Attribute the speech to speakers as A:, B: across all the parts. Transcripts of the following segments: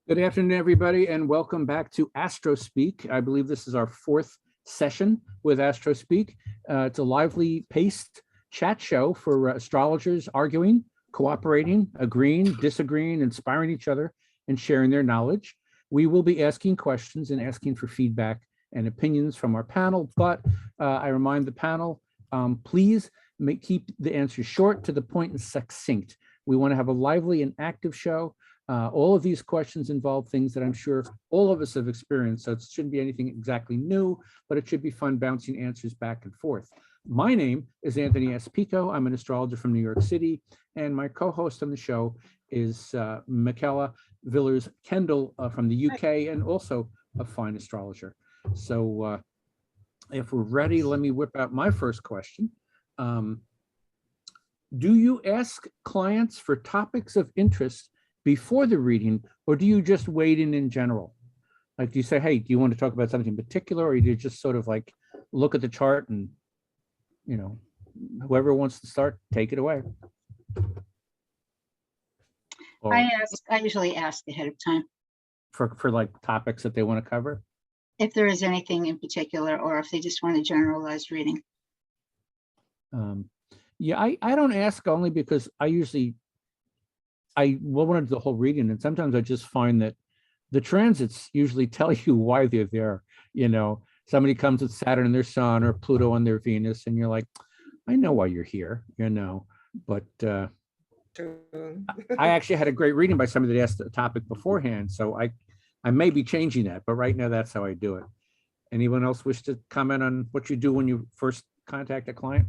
A: Good afternoon, everybody, and welcome back to AstroSpeak. I believe this is our fourth session with AstroSpeak. It's a lively paced chat show for astrologers arguing, cooperating, agreeing, disagreeing, inspiring each other, and sharing their knowledge. We will be asking questions and asking for feedback and opinions from our panel, but I remind the panel, please keep the answers short, to the point, and succinct. We want to have a lively and active show. All of these questions involve things that I'm sure all of us have experienced, so it shouldn't be anything exactly new, but it should be fun bouncing answers back and forth. My name is Anthony S. Picco. I'm an astrologer from New York City, and my co-host on the show is Michaela Villiers-Kendall from the UK, and also a fine astrologer. So if we're ready, let me whip out my first question. Do you ask clients for topics of interest before the reading, or do you just wade in general? Like, do you say, hey, do you want to talk about something in particular, or do you just sort of like look at the chart and, you know, whoever wants to start, take it away? Or
B: I usually ask ahead of time
A: for like topics that they want to cover,
B: if there is anything in particular, or if they just want a generalized reading.
A: Yeah, I don't ask, only because I want to do the whole reading, and sometimes I just find that the transits usually tell you why they're there. You know, somebody comes with Saturn in their sun or Pluto on their Venus, and you're like, I know why you're here, you know. But I actually had a great reading by somebody that asked the topic beforehand, so I may be changing that, but right now that's how I do it. Anyone else wish to comment on what you do when you first contact a client?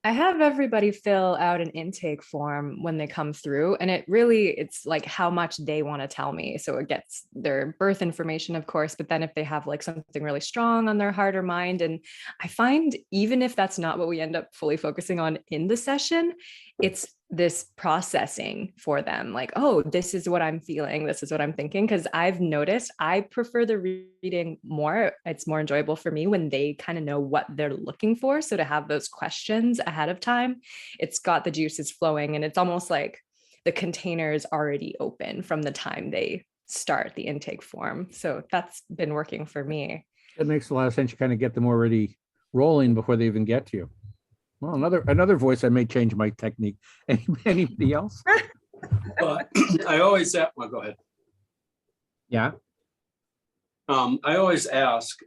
C: I have everybody fill out an intake form when they come through, and it's like how much they want to tell me. So it gets their birth information, of course, but then if they have like something really strong on their heart or mind, and I find even if that's not what we end up fully focusing on in the session, it's this processing for them, like, oh, this is what I'm feeling, this is what I'm thinking. Because I've noticed I prefer the reading more. It's more enjoyable for me when they kind of know what they're looking for. So to have those questions ahead of time, it's got the juices flowing, and it's almost like the container is already open from the time they start the intake form. So that's been working for me.
A: It makes a lot of sense. You kind of get them already rolling before they even get to you. Well, another voice, I may change my technique. Anybody else?
D: I always ask, well, go ahead.
A: Yeah.
D: I always ask,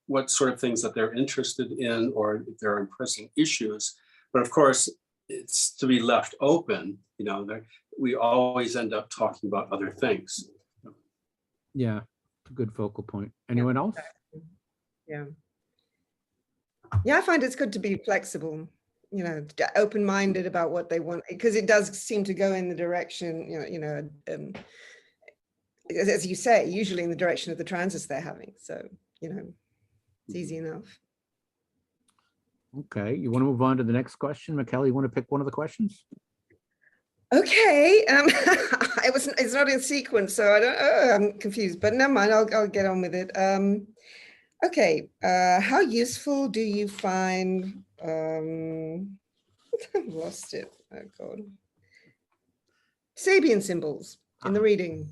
D: what sort of things that they're interested in, or if there are pressing issues. But of course, it's to be left open. You know, we always end up talking about other things.
A: Yeah, good focal point. Anyone else?
E: Yeah. Yeah, I find it's good to be flexible, you know, open-minded about what they want, because it does seem to go in the direction, as you say, usually in the direction of the transits they're having. So, you know, it's easy enough.
A: Okay, you want to move on to the next question? Michaela, you want to pick one of the questions?
E: Okay, it's not in sequence, so I'm confused, but never mind, I'll get on with it. Okay, how useful do you find, I've lost it, oh God. Sabian symbols in the reading?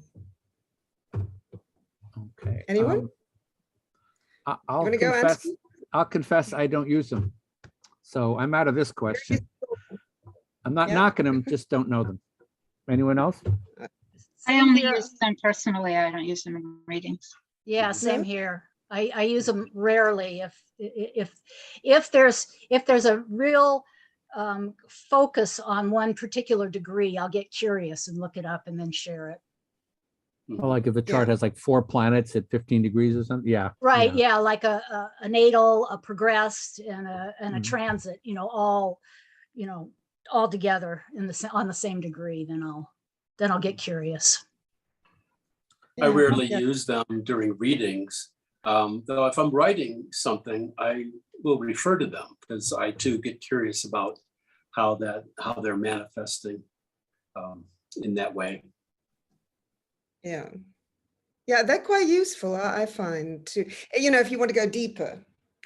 A: Okay.
E: Anyone?
A: I'll confess I don't use them. So I'm out of this question. I'm not knocking them, just don't know them. Anyone else?
B: I only use them personally. I don't use them in readings.
F: Yeah, same here. I use them rarely. If there's a real focus on one particular degree, I'll get curious and look it up and then share it.
A: Well, like if the chart has like 4 planets at 15 degrees or something, yeah.
F: Right, yeah, like a natal, a progressed, and a transit, you know, all together on the same degree, then I'll get curious.
D: I rarely use them during readings. Though if I'm writing something, I will refer to them, because I too get curious about how they're manifesting in that way.
E: Yeah, they're quite useful, I find, too. You know, if you want to go deeper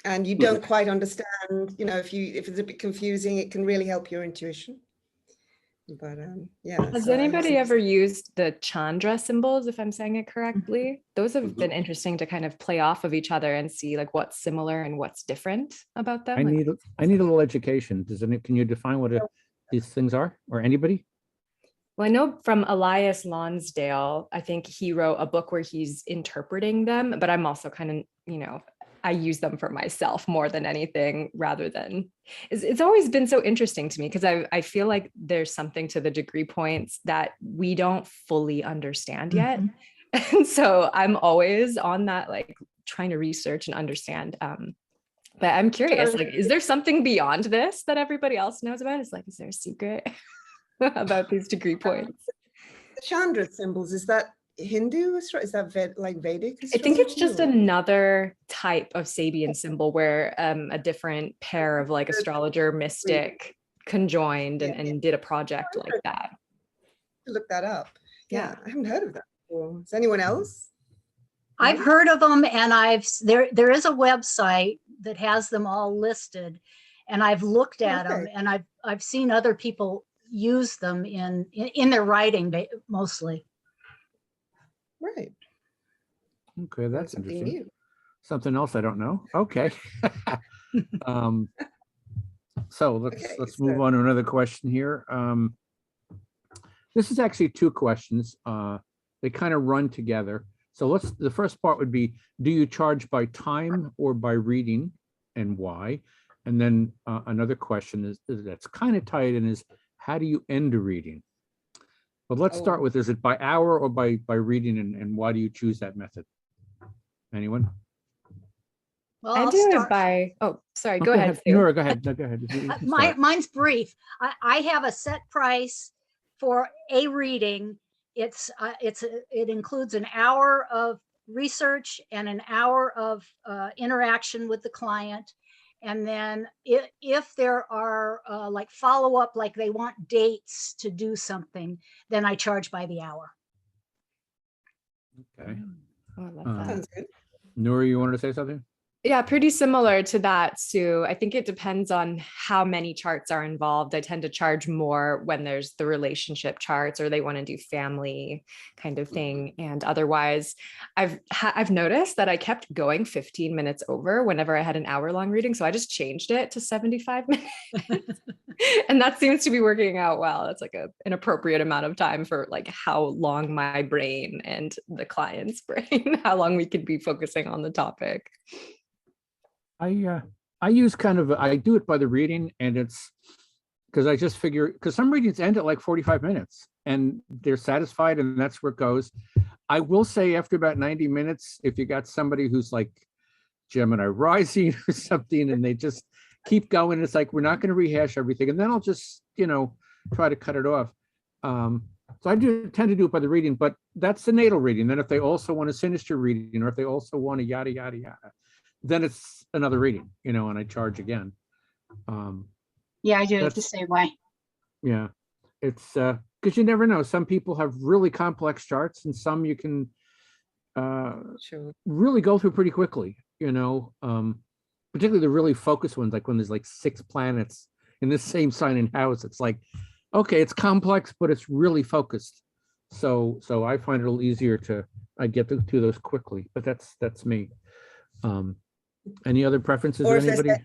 E: and you don't quite understand, you know, if it's a bit confusing, it can really help your intuition. But yeah.
C: Has
E: so
C: anybody ever used the Chandra symbols, if I'm saying it correctly? Those have
D: Mhm.
C: been interesting to kind of play off of each other and see like what's similar and what's different about them.
A: I
C: Like,
A: need a little education. Can you define what these things are, or anybody?
C: well, I know from Elias Lonsdale, I think he wrote a book where he's interpreting them, but I'm also kind of, I use them for myself more than anything rather than, it's always been so interesting to me because I feel like there's something to the degree points that we don't fully understand yet. And so I'm always on that, like trying to research and understand. But I'm curious, like, is there something beyond this that everybody else knows about? Is there a secret about these degree points?
E: The Chandra symbols, is that Hindu? Is that like Vedic?
C: I think it's just
E: astrology, or-
C: another type of Sabian symbol where a different pair of like astrologer mystic conjoined and did a project like that.
E: Look that up.
C: Yeah.
E: I haven't heard of that before. Is anyone else?
F: I've heard of them, and there is a website that has them all listed, and I've looked at them,
E: Okay.
F: and I've seen other people use them in their writing mostly.
E: Right.
A: Okay, that's
E: Something
A: interesting.
E: new.
A: Something else I don't know. Okay. So let's move on to another question here. This is actually two questions. They kind of run together. So the first part would be, do you charge by time or by reading, and why? And then another question is that's kind of tied in is, how do you end a reading? But let's start with, is it by hour or by reading, and why do you choose that method? Anyone?
F: Well,
C: I
F: I'll
C: do
F: start.
C: it by, oh, sorry,
A: Oh,
C: go ahead. Sue.
A: Nura, go ahead. No, go ahead. You can start.
F: Mine's brief. I have a set price for a reading. It includes an hour of research and an hour of interaction with the client. And then if there are like follow-up, like they want dates to do something, then I charge by the hour.
A: Okay.
C: Oh, I love that.
E: Sounds good.
A: Nura, you wanted to say something?
C: Yeah, pretty similar to that, Sue. I think it depends on how many charts are involved. I tend to charge more when there's the relationship charts or they want to do family kind of thing. And otherwise, I've noticed that I kept going 15 minutes over whenever I had an hour-long reading. So I just changed it to 75 minutes. And that seems to be working out well. It's like an appropriate amount of time for like how long my brain and the client's brain, how long we could be focusing on the topic.
A: I use I do it by the reading, and it's because I just figure, because some readings end at like 45 minutes and they're satisfied and that's where it goes. I will say after about 90 minutes, if you got somebody who's like Gemini rising or something and they just keep going, it's like, we're not going to rehash everything. And then I'll just, try to cut it off. So I do tend to do it by the reading, but that's the natal reading. Then if they also want a sinister reading, or if they also want a yada, yada, yada, then it's another reading, and I charge again.
B: Yeah, I do it the same way.
A: Yeah, it's because you never know. Some people have really complex charts, and some you can
E: Sure.
A: really go through pretty quickly, particularly the really focused ones, like when there's like 6 planets in the same sign and house. It's like, okay, it's complex, but it's really focused. So I find it a little easier I get to those quickly, but that's me. Any other preferences
E: Or
A: of
E: if
A: anybody?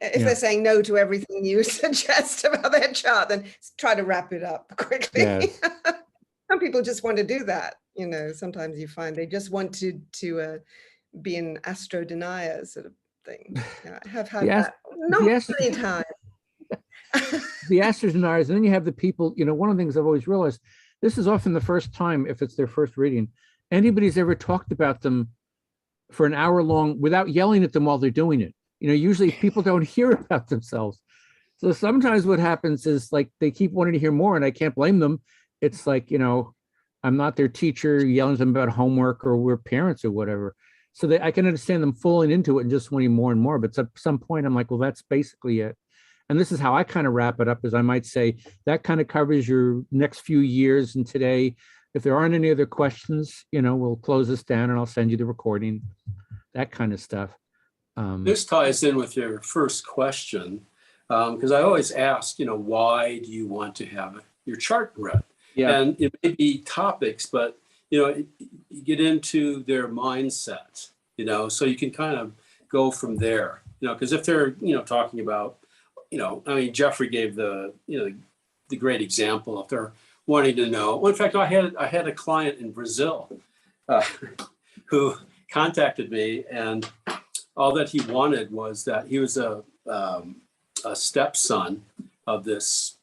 E: they're saying no to everything you suggest about their chart, then try to wrap it up quickly.
A: Yes.
E: Some people just want to do that. Sometimes you find they just want to be an astro denier sort of thing. I have had that not many times.
A: The astros deniers, and then you have the people, one of the things I've always realized, this is often the first time, if it's their first reading, anybody's ever talked about them for an hour long without yelling at them while they're doing it. Usually people don't hear about themselves. So sometimes what happens is like they keep wanting to hear more, and I can't blame them. It's like, I'm not their teacher yelling at them about homework, or we're parents or whatever. So I can understand them falling into it and just wanting more and more. But at some point I'm like, well, that's basically it. And this is how I kind of wrap it up, is I might say that kind of covers your next few years. And today, if there aren't any other questions, we'll close this down and I'll send you the recording, that kind of stuff.
D: This ties in with your first question. Because I always ask, why do you want to have your chart read?
A: Yeah.
D: And it may be topics, but, you get into their mindset, so you can kind of go from there, because if they're, talking about, Jeffrey gave the great example. If they're wanting to know, well, in fact, I had a client in Brazil who contacted me, and all that he wanted was that he was a stepson of this,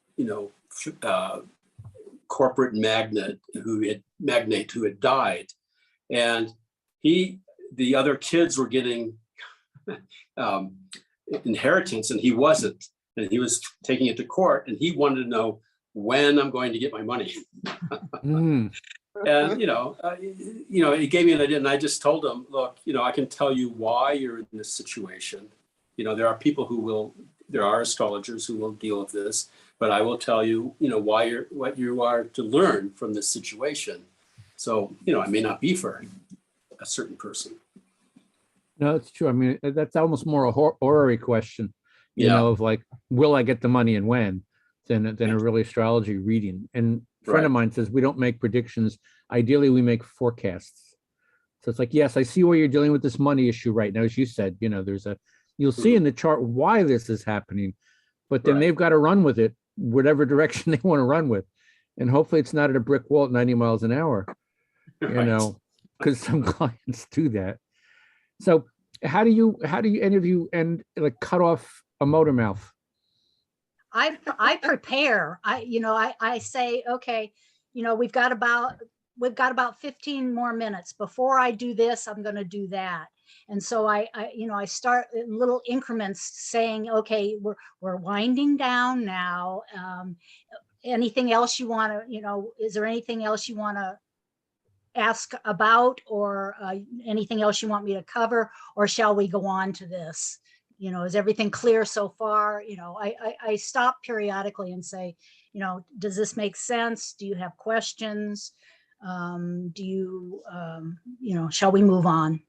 D: corporate magnate who had died, and the other kids were getting inheritance, and he wasn't, and he was taking it to court, and he wanted to know when I'm going to get my money. And he gave me an idea, and I just told him, look, I can tell you why you're in this situation. There are people there are astrologers who will deal with this, but I will tell you, what you are to learn from this situation. So, it may not be for a certain person.
A: No, it's true. I mean, that's almost more a horary question,
D: Yeah.
A: of like, will I get the money and when, than a really astrology reading. And a friend of
D: Right.
A: mine says we don't make predictions. Ideally, we make forecasts. So it's like, yes, I see why you're dealing with this money issue right now. As you said, you'll see in the chart why this is happening, but then
D: Right.
A: they've got to run with it, whatever direction they want to run with. And hopefully it's not at a brick wall at 90 miles an hour,
D: Right.
A: because some clients do that. So how do you interview and like cut off a motor mouth?
F: I prepare. I say, okay, we've got about 15 more minutes. Before I do this, I'm going to do that. And so I start in little increments saying, okay, we're winding down now. Anything else you want to, is there anything else you want to ask about, or anything else you want me to cover, or shall we go on to this? Is everything clear so far? I stop periodically and say, does this make sense? Do you have questions? Do you, shall we move on?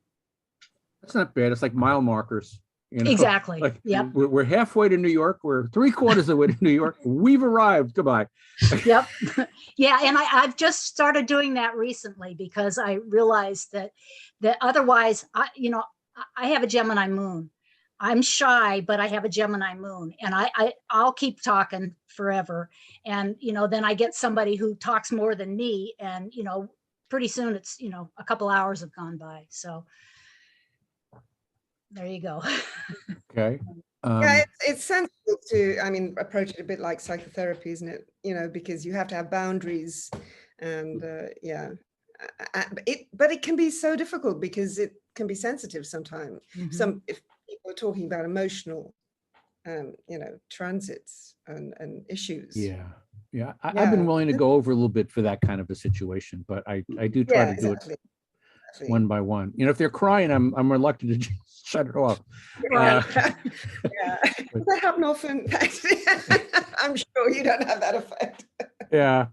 A: That's not bad. It's like mile markers.
F: Exactly.
A: Like,
F: Yep.
A: we're halfway to New York. We're 3/4 of the way to New York. We've arrived. Goodbye.
F: Yep. Yeah. And I've just started doing that recently, because I realized that otherwise, I have a Gemini moon. I'm shy, but I have a Gemini moon, and I'll keep talking forever. And, then I get somebody who talks more than me, and, pretty soon it's, a couple hours have gone by. So there you go.
A: Okay.
E: Yeah, it's sensible to, approach it a bit like psychotherapy, isn't it? Because you have to have boundaries, and but it can be so difficult because it can be sensitive sometimes.
F: Mhm.
E: If people are talking about emotional, transits and issues.
A: Yeah. I've been willing to go over a little bit for that kind of a situation, but I do try to do it one by one. If they're crying, I'm reluctant to just shut it off.
E: Right. Yeah. Does that happen often? I'm sure you don't have that effect.
A: Yeah.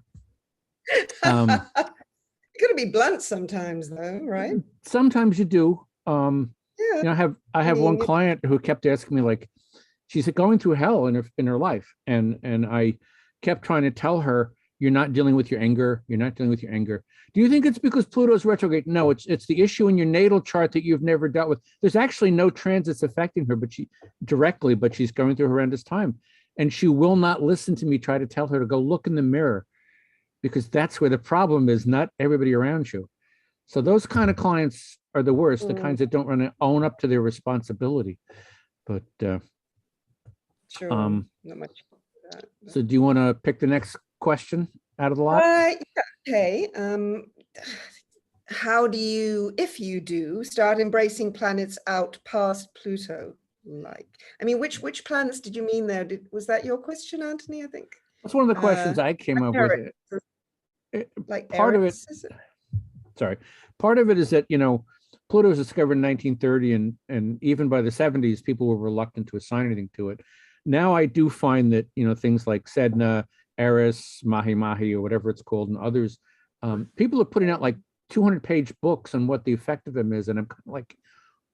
E: You gotta be blunt sometimes, though, right?
A: Sometimes you do.
E: Yeah.
A: I have one client who kept asking me, like, she's going through hell in her life, and I kept trying to tell her, you're not dealing with your anger. You're not dealing with your anger. Do you think it's because Pluto's retrograde? No, it's the issue in your natal chart that you've never dealt with. There's actually no transits affecting her, but she's going through a horrendous time, and she will not listen to me try to tell her to go look in the mirror, because that's where the problem is, not everybody around you. So those kind of clients are the worst, the kinds that don't want to own up to their responsibility. But
E: Sure. Not much.
A: So do you want to pick the next question out of the lot?
E: Yeah, okay. How do you, if you do, start embracing planets out past Pluto? Which planets did you mean there? Was that your question, Anthony? I think
A: That's one of the questions I came up with. Part of it, sorry, part of it is that, Pluto was discovered in 1930, and even by the 70s, people were reluctant to assign anything to it. Now I do find that, things like Sedna, Eris, Mahi Mahi, or whatever it's called, and others, people are putting out like 200-page books on what the effect of them is. And I'm kind of like,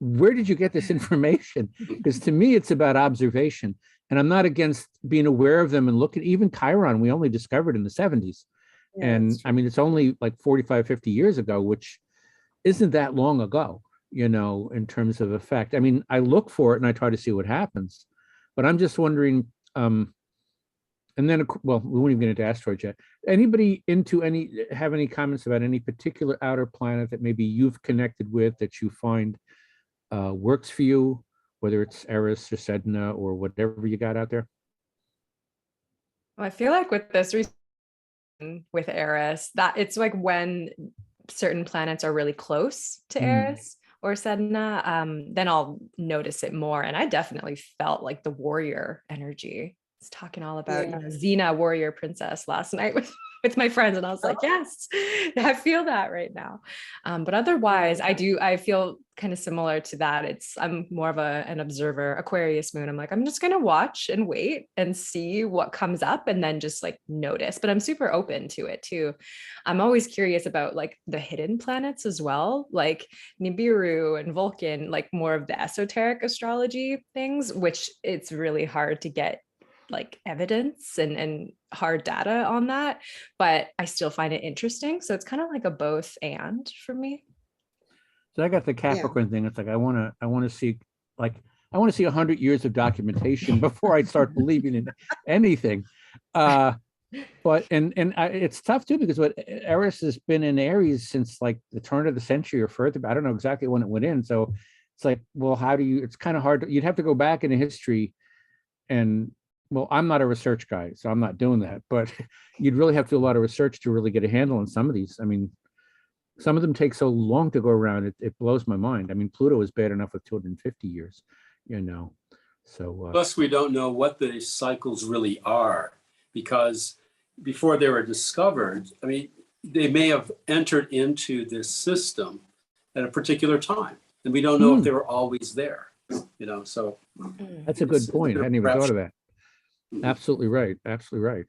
A: where did you get this information? Because to me, it's about observation. And I'm not against being aware of them and looking, even Chiron, we only discovered in the 70s.
E: Yeah,
A: And
E: that's
A: I mean, it's only like 45, 50 years ago, which isn't that long ago, you know, in terms of effect. I mean, I look for it and I try to see what happens, but I'm just wondering, and then, well, we won't even get into asteroids yet. Anybody have any comments about any particular outer planet that maybe you've connected with that you find works for you, whether it's Eris or Sedna or whatever you got out there?
C: Well, I feel like with this with Eris, that it's like when certain planets are really close to Eris or Sedna, then I'll notice it more. And I definitely felt like the warrior energy. I was talking all about Xena, warrior princess, last night with my friends, and I was like, yes, I feel that right now. But otherwise, I feel kind of similar to that. I'm more of an observer, Aquarius moon. I'm like, I'm just gonna watch and wait and see what comes up, and then just like notice. But I'm super open to it too. I'm always curious about like the hidden planets as well, like Nibiru and Vulcan, like more of the esoteric astrology things, which it's really hard to get like evidence and hard data on that, but I still find it interesting. So it's kind of like a both and for me.
A: So I got the Capricorn thing. It's like, I want to see 100 years of documentation before I start believing in anything. But it's tough too, because what Eris has been in Aries since like the turn of the century or further. I don't know exactly when it went in. So it's like, well, it's kind of hard. You'd have to go back into history and, well, I'm not a research guy, so I'm not doing that, but you'd really have to do a lot of research to really get a handle on some of these. I mean, some of them take so long to go around, it blows my mind. I mean, Pluto is bad enough with 250 years, you know, so.
D: Plus, we don't know what the cycles really are, because before they were discovered, I mean, they may have entered into this system at a particular time, and we don't know if they were always there, you know, so.
A: That's a good point. I hadn't even thought of that. Absolutely right. Absolutely right.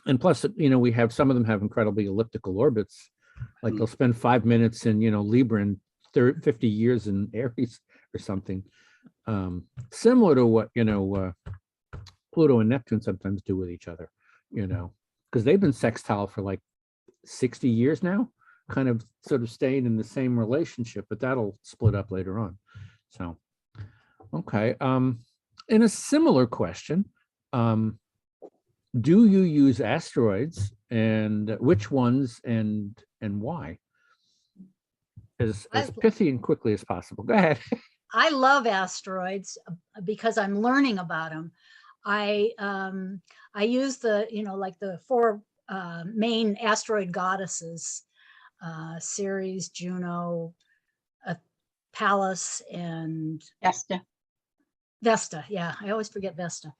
A: And plus, you know, we have some of them have incredibly elliptical orbits. Like they'll spend 5 minutes in, you know, Libra and 50 years in Aries or something. Similar to what, you know, Pluto and Neptune sometimes do with each other, you know, because they've been sextile for like 60 years now, kind of sort of staying in the same relationship, but that'll split up later on. So, okay. In a similar question, do you use asteroids, and which ones, and why? As pithy and quickly as possible. Go ahead.
F: I love asteroids because I'm learning about them. I use the, you know, like the 4 main asteroid goddesses, Ceres, Juno, Pallas, and Vesta. Yeah, I always forget Vesta.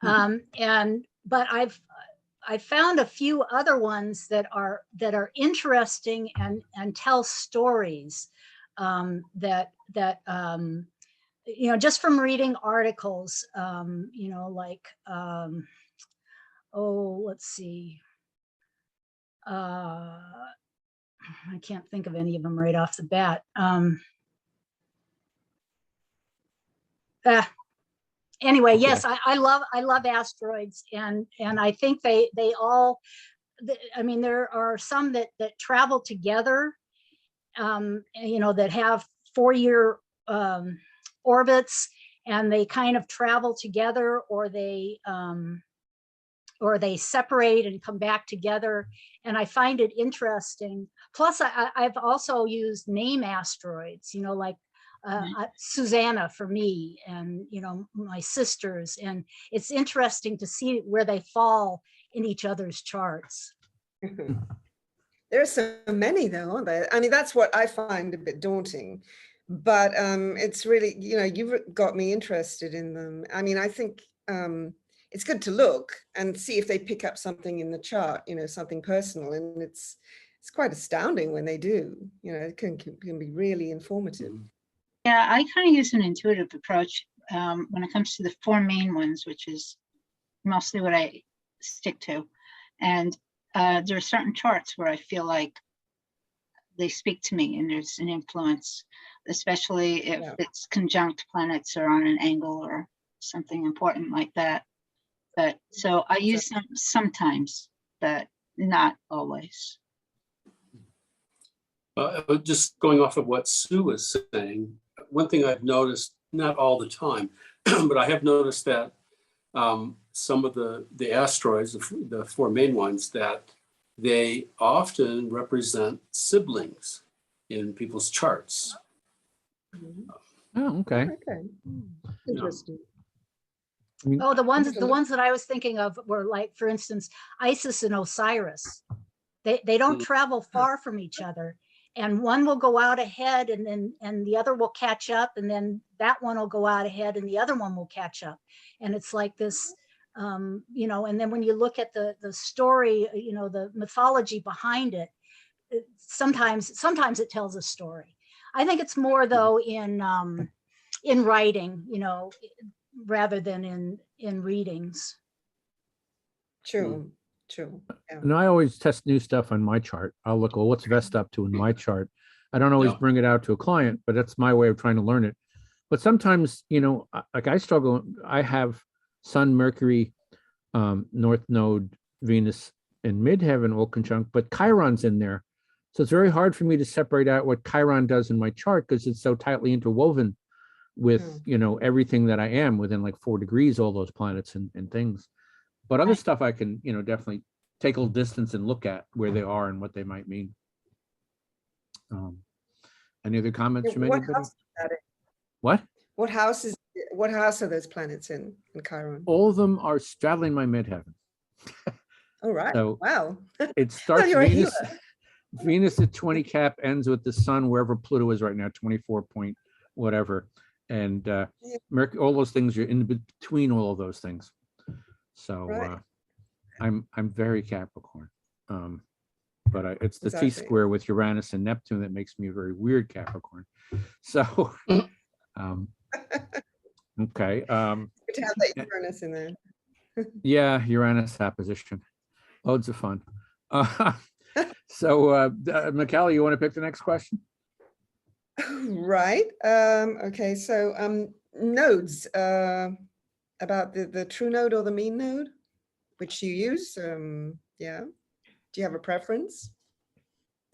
F: But I've found a few other ones that are interesting and tell stories that you know, just from reading articles, you know, like let's see. I can't think of any of them right off the bat. Anyway, okay. Yes, I love asteroids, and I think they all, I mean, there are some that travel together, you know, that have 4-year orbits, and they kind of travel together, or they separate and come back together, and I find it interesting. Plus, I've also used name asteroids, you know, like Susanna for me, and, you know, my sisters, and it's interesting to see where they fall in each other's charts.
E: There are so many though, aren't there? I mean, that's what I find a bit daunting, but it's really, you know, you've got me interested in them. I mean, I think it's good to look and see if they pick up something in the chart, you know, something personal, and it's quite astounding when they do. You know, it can be really informative.
B: Yeah, I kind of use an intuitive approach when it comes to the 4 main ones, which is mostly what I stick to. And there are certain charts where I feel like they speak to me, and there's an influence, especially if it's conjunct planets or on an angle, or something important like that. But so I use them sometimes, but not always.
D: Just going off of what Sue was saying, one thing I've noticed, not all the time, but I have noticed that some of the asteroids, the four main ones, that they often represent siblings in people's charts.
A: Oh, okay.
E: Okay. Interesting.
A: I mean,
F: Oh, the ones that I was thinking of were like, for instance, Isis and Osiris. They don't travel far from each other, and one will go out ahead, and the other will catch up, and then that one will go out ahead, and the other one will catch up, and it's like this, you know. And then when you look at the story, you know, the mythology behind it, sometimes it tells a story. I think it's more though in writing, you know, rather than in readings.
E: True. Yeah.
A: and I always test new stuff on my chart. I'll look, well, what's Vest up to in my chart? I don't always
D: Yeah.
A: bring it out to a client, but that's my way of trying to learn it. But sometimes, you know, like I struggle, I have Sun, Mercury, North Node, Venus, and Midheaven all conjunct, but Chiron's in there. So it's very hard for me to separate out what Chiron does in my chart because it's so tightly interwoven with, you know, everything that I am within like 4 degrees, all those planets and things. But other
B: Right.
A: stuff I can, you know, definitely take a little distance and look at where they are and what they might mean. Any other comments from
E: What
A: anybody?
E: house is that in?
A: What?
E: What house are those planets in Chiron?
A: All of them are straddling my midheaven.
E: All right.
A: So
E: Wow.
A: it starts
E: you're a
A: Venus,
E: healer.
A: Venus at 20 cap, ends with the sun wherever Pluto is right now, 24 point whatever. And Mercury, all those things are in between all of those things. So
E: Right.
A: I'm very Capricorn. But it's the
E: Exactly.
A: T-square with Uranus and Neptune that makes me a very weird Capricorn. So okay.
E: Good to have that Uranus in there.
A: Yeah, Uranus opposition. Loads of fun. So Michaela, you want to pick the next question?
E: Right. Okay. So nodes, about the true node or the mean node, which you use. Yeah. Do you have a preference?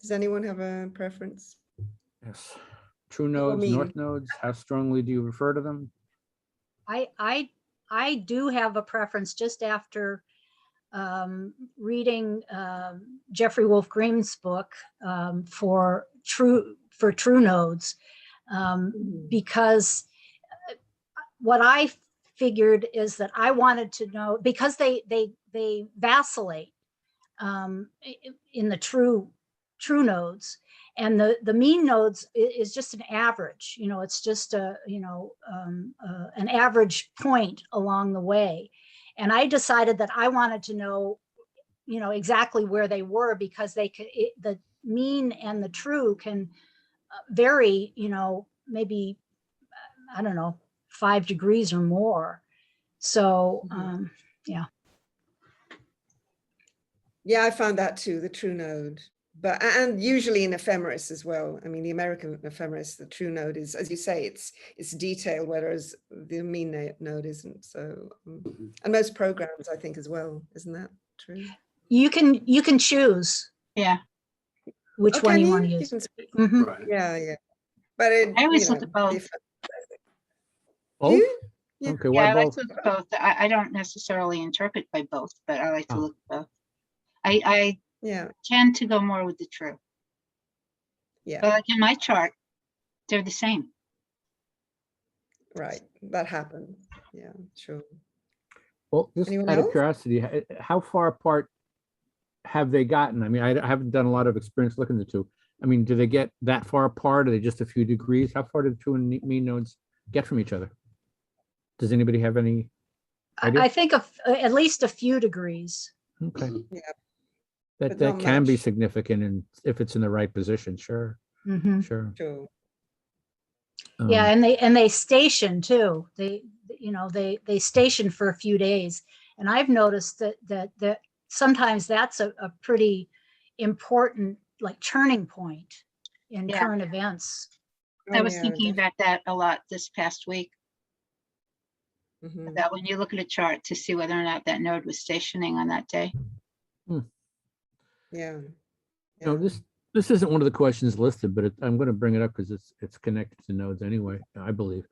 E: Does anyone have a preference?
A: Yes. True nodes,
E: mean?
A: north nodes. How strongly do you refer to them?
F: I do have a preference just after reading Jeffrey Wolf Green's book for true nodes, because what I figured is that I wanted to know, because they vacillate in the true nodes, and the mean nodes is just an average. You know, it's just a, you know, an average point along the way. And I decided that I wanted to know, you know, exactly where they were, because they could, the mean and the true can vary, you know, maybe, I don't know, 5 degrees or more. So, yeah.
E: Yeah, I found that too, the true node. But and usually in ephemeris as well. I mean, the American ephemeris, the true node is, as you say, it's detailed, whereas the mean node isn't. So, and most programs, I think, as well, isn't that true?
F: You can choose,
B: Yeah.
F: which one you want to
E: You
F: use.
E: can-
D: Right.
E: Yeah. But it,
B: I always
E: you
B: look
E: know,
B: at both.
E: if-
A: Both?
E: Yeah.
A: Okay,
B: Yeah,
A: why
B: I like
A: both?
B: to look at both. I don't necessarily interpret by both, but I like to
A: Oh.
B: look at both. I
E: Yeah,
B: tend to go more with the true.
E: yeah,
B: But like in my chart, they're the same.
E: right. That happens. Yeah, sure.
A: Well, just
E: Anyone
A: out of
E: else?
A: curiosity, how far apart have they gotten? I mean, I haven't done a lot of experience looking at the two. I mean, do they get that far apart? Are they just a few degrees? How far do the true and mean nodes get from each other? Does anybody have any idea?
F: I think of at least a few degrees.
A: Okay.
E: Yeah.
A: That
E: But not
A: can be
E: much.
A: significant, and if it's in the right position, sure,
F: Mhm.
A: sure.
E: Sure.
F: Yeah, and they station too. They, you know, they station for a few days, and I've noticed that sometimes that's a pretty important, like, turning point in
B: Yeah.
F: current events.
B: I was
E: yeah,
B: thinking about that a lot this past week.
E: Mhm.
B: that when you look at a chart to see whether or not that node was stationing on that day.
E: Yeah.
A: No, this isn't one of the questions listed, but I'm going to bring it up because it's connected to nodes anyway, I believe.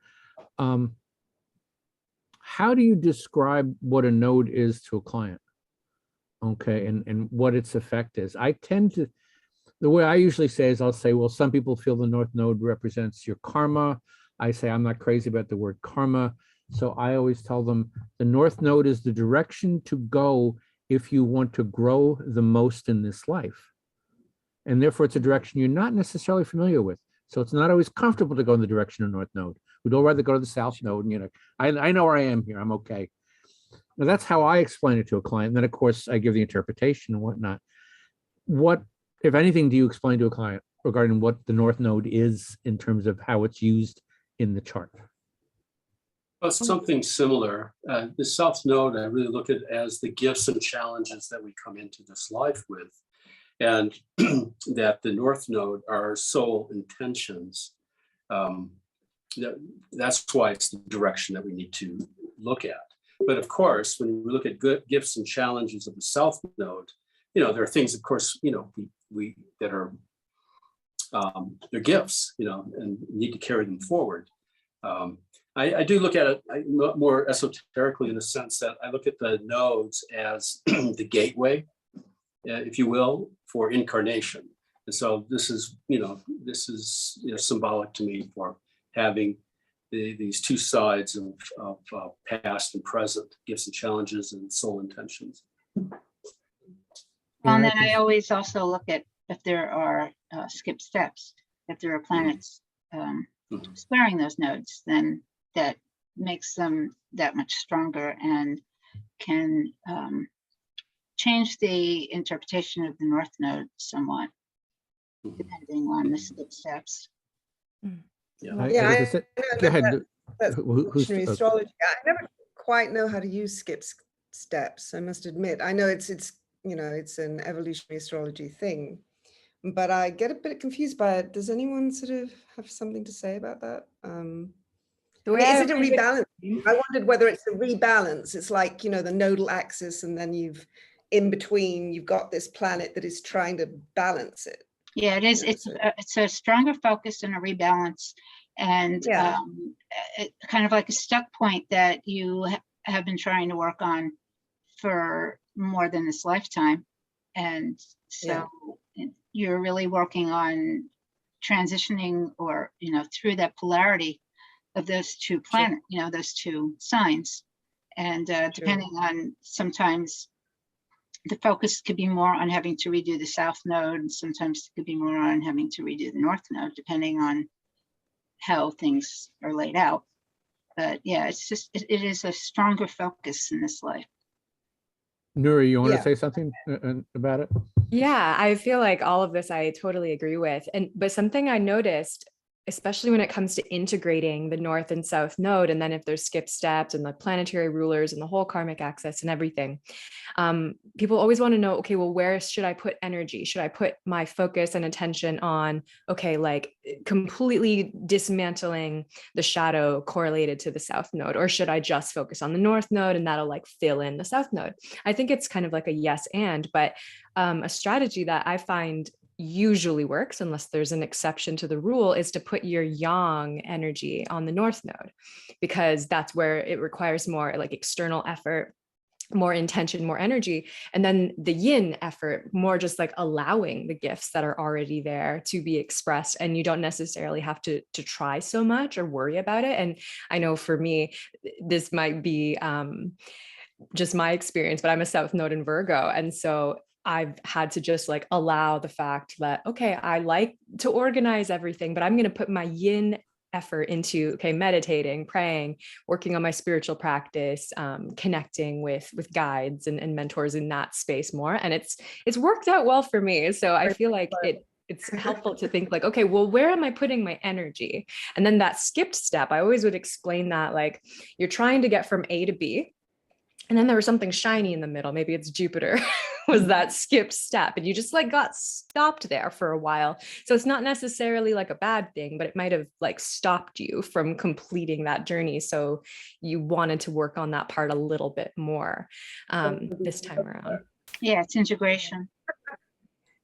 A: How do you describe what a node is to a client? Okay, and what its effect is. I tend to, the way I usually say is I'll say, well, some people feel the North Node represents your karma. I say I'm not crazy about the word karma. So I always tell them the North Node is the direction to go if you want to grow the most in this life. And therefore it's a direction you're not necessarily familiar with. So it's not always comfortable to go in the direction of North Node. We'd all rather go to the South Node and, you know, I know where I am here, I'm okay. Now that's how I explain it to a client. And then of course I give the interpretation and whatnot. What, if anything, do you explain to a client regarding what the North Node is in terms of how it's used in the chart?
D: Well, something similar. The South Node, I really look at it as the gifts and challenges that we come into this life with. And that the North Node are our soul intentions. That's why it's the direction that we need to look at. But of course, when we look at good gifts and challenges of the South Node, you know, there are things, of course, you know, we that are they're gifts, you know, and need to carry them forward. I do look at it more esoterically in the sense that I look at the nodes as the gateway, if you will, for incarnation. And so this is symbolic to me for having these two sides of past and present, gifts and challenges and soul intentions.
B: And then I always also look at if there are skip steps, if there are planets squaring those nodes, then that makes them that much stronger and can change the interpretation of the North Node somewhat, depending on the skip steps.
E: Go ahead. That's
A: Who's
E: astrology. I never quite know how to use skip steps, I must admit. I know it's you know, it's an evolutionary astrology thing, but I get a bit confused by it. Does anyone sort of have something to say about that? Is it a rebalance? I wondered whether it's a rebalance. It's like, you know, the nodal axis, and then in between, you've got this planet that is trying to balance it.
B: Yeah, it is. It's a stronger focus and a rebalance, and kind of like a stuck point that you have been trying to work on for more than this lifetime. And so you're really working on transitioning, or, you know, through that polarity of those two planets, you know, those two signs. And depending on, sometimes the focus could be more on having to redo the South Node, and sometimes it could be more on having to redo the North Node, depending on how things are laid out. But yeah, it's just, it is a stronger focus in this life.
A: Nura, you want to say something about it?
C: Yeah, I feel like all of this I totally agree with. But something I noticed, especially when it comes to integrating the North and South Node, and then if there's skip steps and the planetary rulers and the whole karmic axis and everything, people always want to know, okay, well, where should I put energy? Should I put my focus and attention on, okay, like completely dismantling the shadow correlated to the South Node, or should I just focus on the North Node and that'll like fill in the South Node? I think it's kind of like a yes and, but a strategy that I find usually works, unless there's an exception to the rule, is to put your yang energy on the North Node, because that's where it requires more like external effort, more intention, more energy. And then the yin effort, more just like allowing the gifts that are already there to be expressed. And you don't necessarily have to try so much or worry about it. And I know for me, this might be just my experience, but I'm a South Node in Virgo. And so I've had to just like allow the fact that, okay, I like to organize everything, but I'm going to put my yin effort into, okay, meditating, praying, working on my spiritual practice, connecting with guides and mentors in that space more. And it's worked out well for me. So I feel like it's helpful to think like, okay, well, where am I putting my energy? And then that skipped step, I always would explain that like you're trying to get from A to B. And then there was something shiny in the middle. Maybe it's Jupiter, was that skipped step, and you just like got stopped there for a while. So it's not necessarily like a bad thing, but it might have like stopped you from completing that journey. So you wanted to work on that part a little bit more this time around.
B: Yeah, it's integration.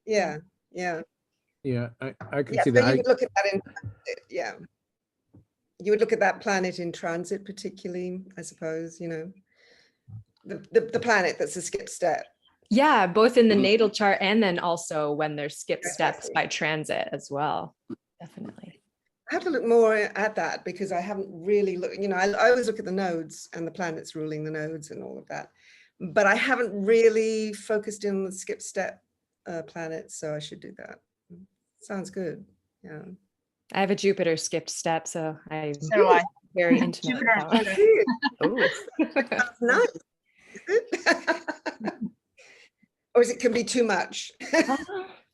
E: Yeah.
A: Yeah, I can
E: Yeah,
A: see
E: so
A: that.
E: you would look at that in transit, yeah. You would look at that planet in transit, particularly, I suppose, you know, the planet that's a skip step.
C: Yeah, both in the natal chart and then also when there's skip steps
E: Exactly.
C: by transit as well. Definitely.
E: I have to look more at that because I haven't really looked, you know, I always look at the nodes and the planets ruling the nodes and all of that, but I haven't really focused in on the skip step planets, so I should do that. Sounds good. Yeah.
C: I have a Jupiter skipped step, so I'm
B: So do I.
C: very intimate with
B: Jupiter
C: that
B: and
C: one.
B: Pluto.
C: Ooh.
E: That's nice. Is it? Or is it can be too much?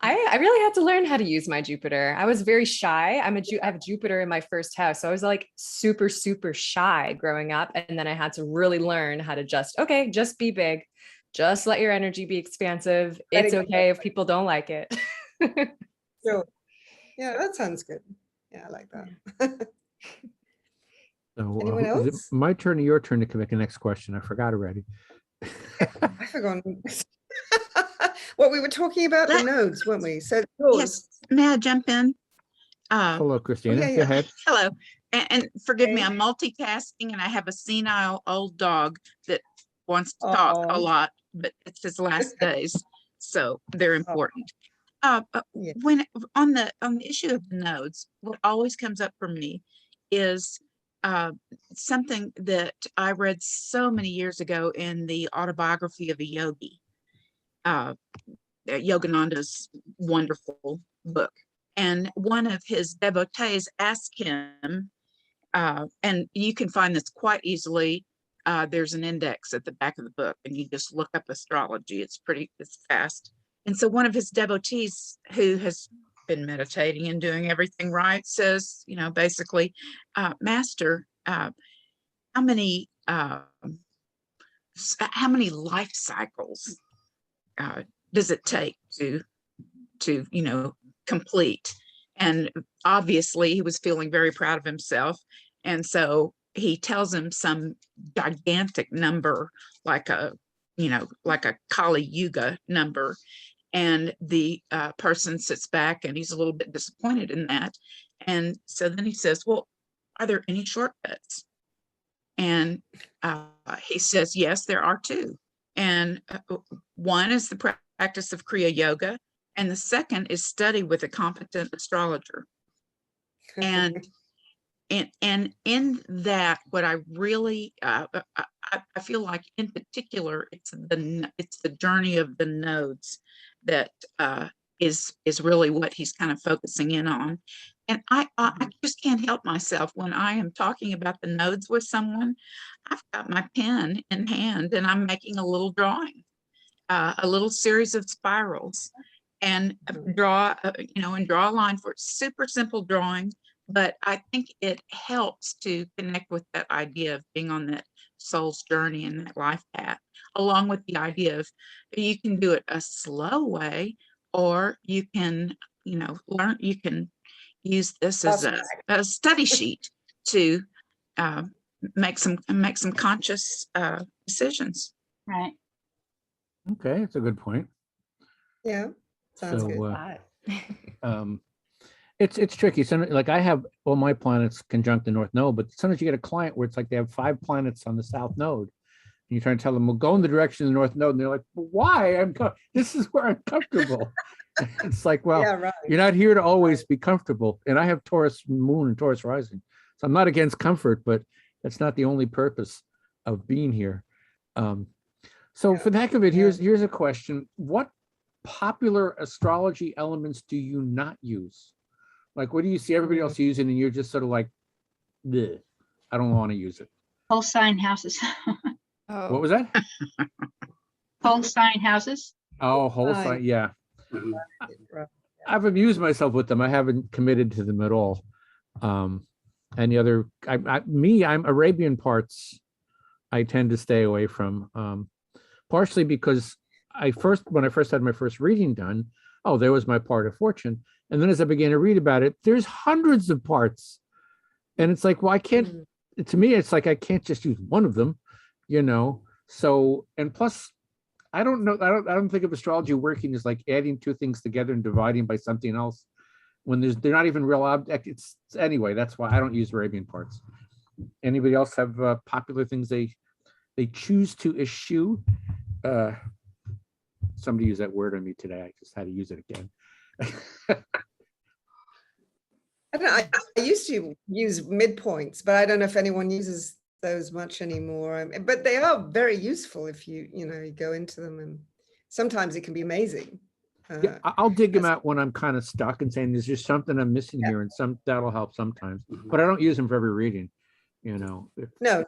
C: I really had to learn how to use my Jupiter. I was very shy. I have Jupiter in my first house. So I was like super, super shy growing up. And then I had to really learn how to just be big. Just let your energy be expansive.
E: Let
C: It's
E: it go.
C: okay if people don't like it.
E: Sure. Yeah, that sounds good. Yeah, I like that.
A: So,
E: Anyone
A: is it
E: else?
A: my turn or your turn to make the next question? I forgot already.
E: I forgot what we were talking about, the
G: Let-
E: nodes, weren't we? So yours.
G: Yes, may I jump in?
A: Hello, Christina.
E: yeah,
A: Go
E: yeah.
A: ahead.
G: Hello, and forgive me,
E: Okay.
G: I'm multitasking and I have a senile old dog that wants to talk a
E: Aw.
G: lot, but it's his last days, so they're important. But
E: Yeah.
G: when on the issue of the nodes, what always comes up for me is something that I read so many years ago in the autobiography of a yogi. Yogananda's wonderful book. And one of his devotees asked him, and you can find this quite easily. There's an index at the back of the book, and you just look up astrology. It's fast. And so one of his devotees who has been meditating and doing everything right says, you know, basically, Master, how many life cycles does it take to you know, complete? And obviously he was feeling very proud of himself, and so he tells him some gigantic number, like a Kali Yuga number, and the person sits back and he's a little bit disappointed in that. And so then he says, well, are there any shortcuts? And he says, yes, there are two. And one is the practice of Kriya Yoga, and the second is study with a competent astrologer. And in that, what I really I feel like in particular, it's the journey of the nodes that is really what he's kind of focusing in on. And I just can't help myself when I am talking about the nodes with someone. I've got my pen in hand and I'm making a little drawing, a little series of spirals, and draw a line for it. Super simple drawing, but I think it helps to connect with that idea of being on that soul's journey and that life path, along with the idea of you can do it a slow way, or you can, learn, you can use this as a study sheet to make some conscious decisions.
B: Right.
A: Okay, that's a good point.
E: Yeah, sounds good.
A: It's tricky. So like I have all my planets conjunct the North Node, but sometimes you get a client where it's like they have 5 planets on the South Node. And you're trying to tell them, well, go in the direction of the North Node. And they're like, well, why? This is where I'm comfortable. It's like, well,
E: Yeah, right.
A: you're not here to always be comfortable. And I have Taurus moon and Taurus rising. So I'm not against comfort, but that's not the only purpose of being here. So for the heck of it, here's a question. What popular astrology elements do you not use? Like, what do you see everybody else using and you're just sort of like, bleh, I don't want to use it?
B: Whole sign houses.
A: What was that?
B: Whole sign houses.
A: Oh, whole sign, yeah. I've amused myself with them. I haven't committed to them at all. Any other, I'm Arabian parts, I tend to stay away from, partially because when I first had my first reading done, oh, there was my part of fortune. And then as I began to read about it, there's hundreds of parts. And it's like, well, I can't, to me, it's like, I can't just use one of them, you know? So, and plus, I don't know, I don't think of astrology working as like adding two things together and dividing by something else when they're not even real objects. Anyway, that's why I don't use Arabian parts. Anybody else have popular things they choose to eschew? Somebody used that word on me today. I just had to use it again.
E: I don't know. I used to use midpoints, but I don't know if anyone uses those much anymore. But they are very useful if you go into them, and sometimes it can be amazing.
A: Yeah, I'll dig them out when I'm kind of stuck and saying there's just something I'm missing here, and that'll help sometimes. But I don't use them for every reading, you know.
E: No,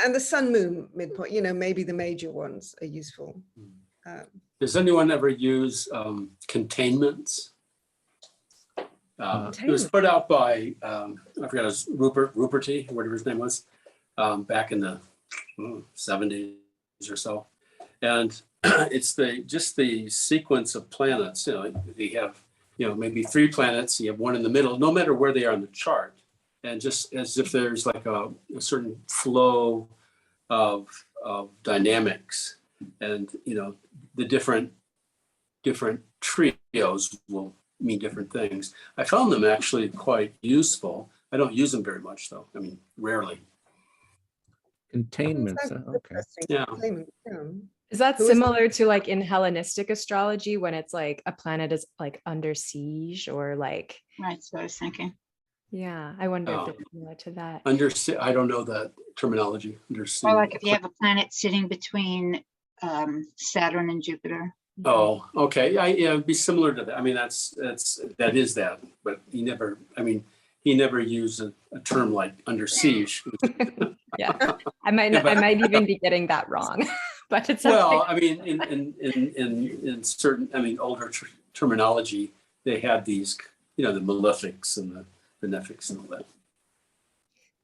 E: and the sun moon midpoint, maybe the major ones are useful.
D: Does anyone ever use containments? It was put out by I forgot, it was Ruperty, whatever his name was, back in the 70s or so, and it's just the sequence of planets. They have maybe 3 planets. You have one in the middle, no matter where they are on the chart, and just as if there's like a certain flow of dynamics, and the different trios will mean different things. I found them actually quite useful. I don't use them very much, though. I mean, rarely.
A: Containments. Okay.
D: Yeah.
C: Is that similar to like in Hellenistic astrology when it's like a planet is like under siege or like?
B: Right, that's what I was thinking.
C: Yeah, I wonder if it's similar to that.
D: I don't know that terminology. Under
B: Or like if you have a planet sitting between Saturn and Jupiter.
D: Oh, okay. Yeah, it'd be similar to that. I mean, that is that, but he never used a term like under siege.
C: Yeah, I might even be getting that wrong, but it's
D: well, I mean, in certain, older terminology, they had these, the malefics and the benefics and all that.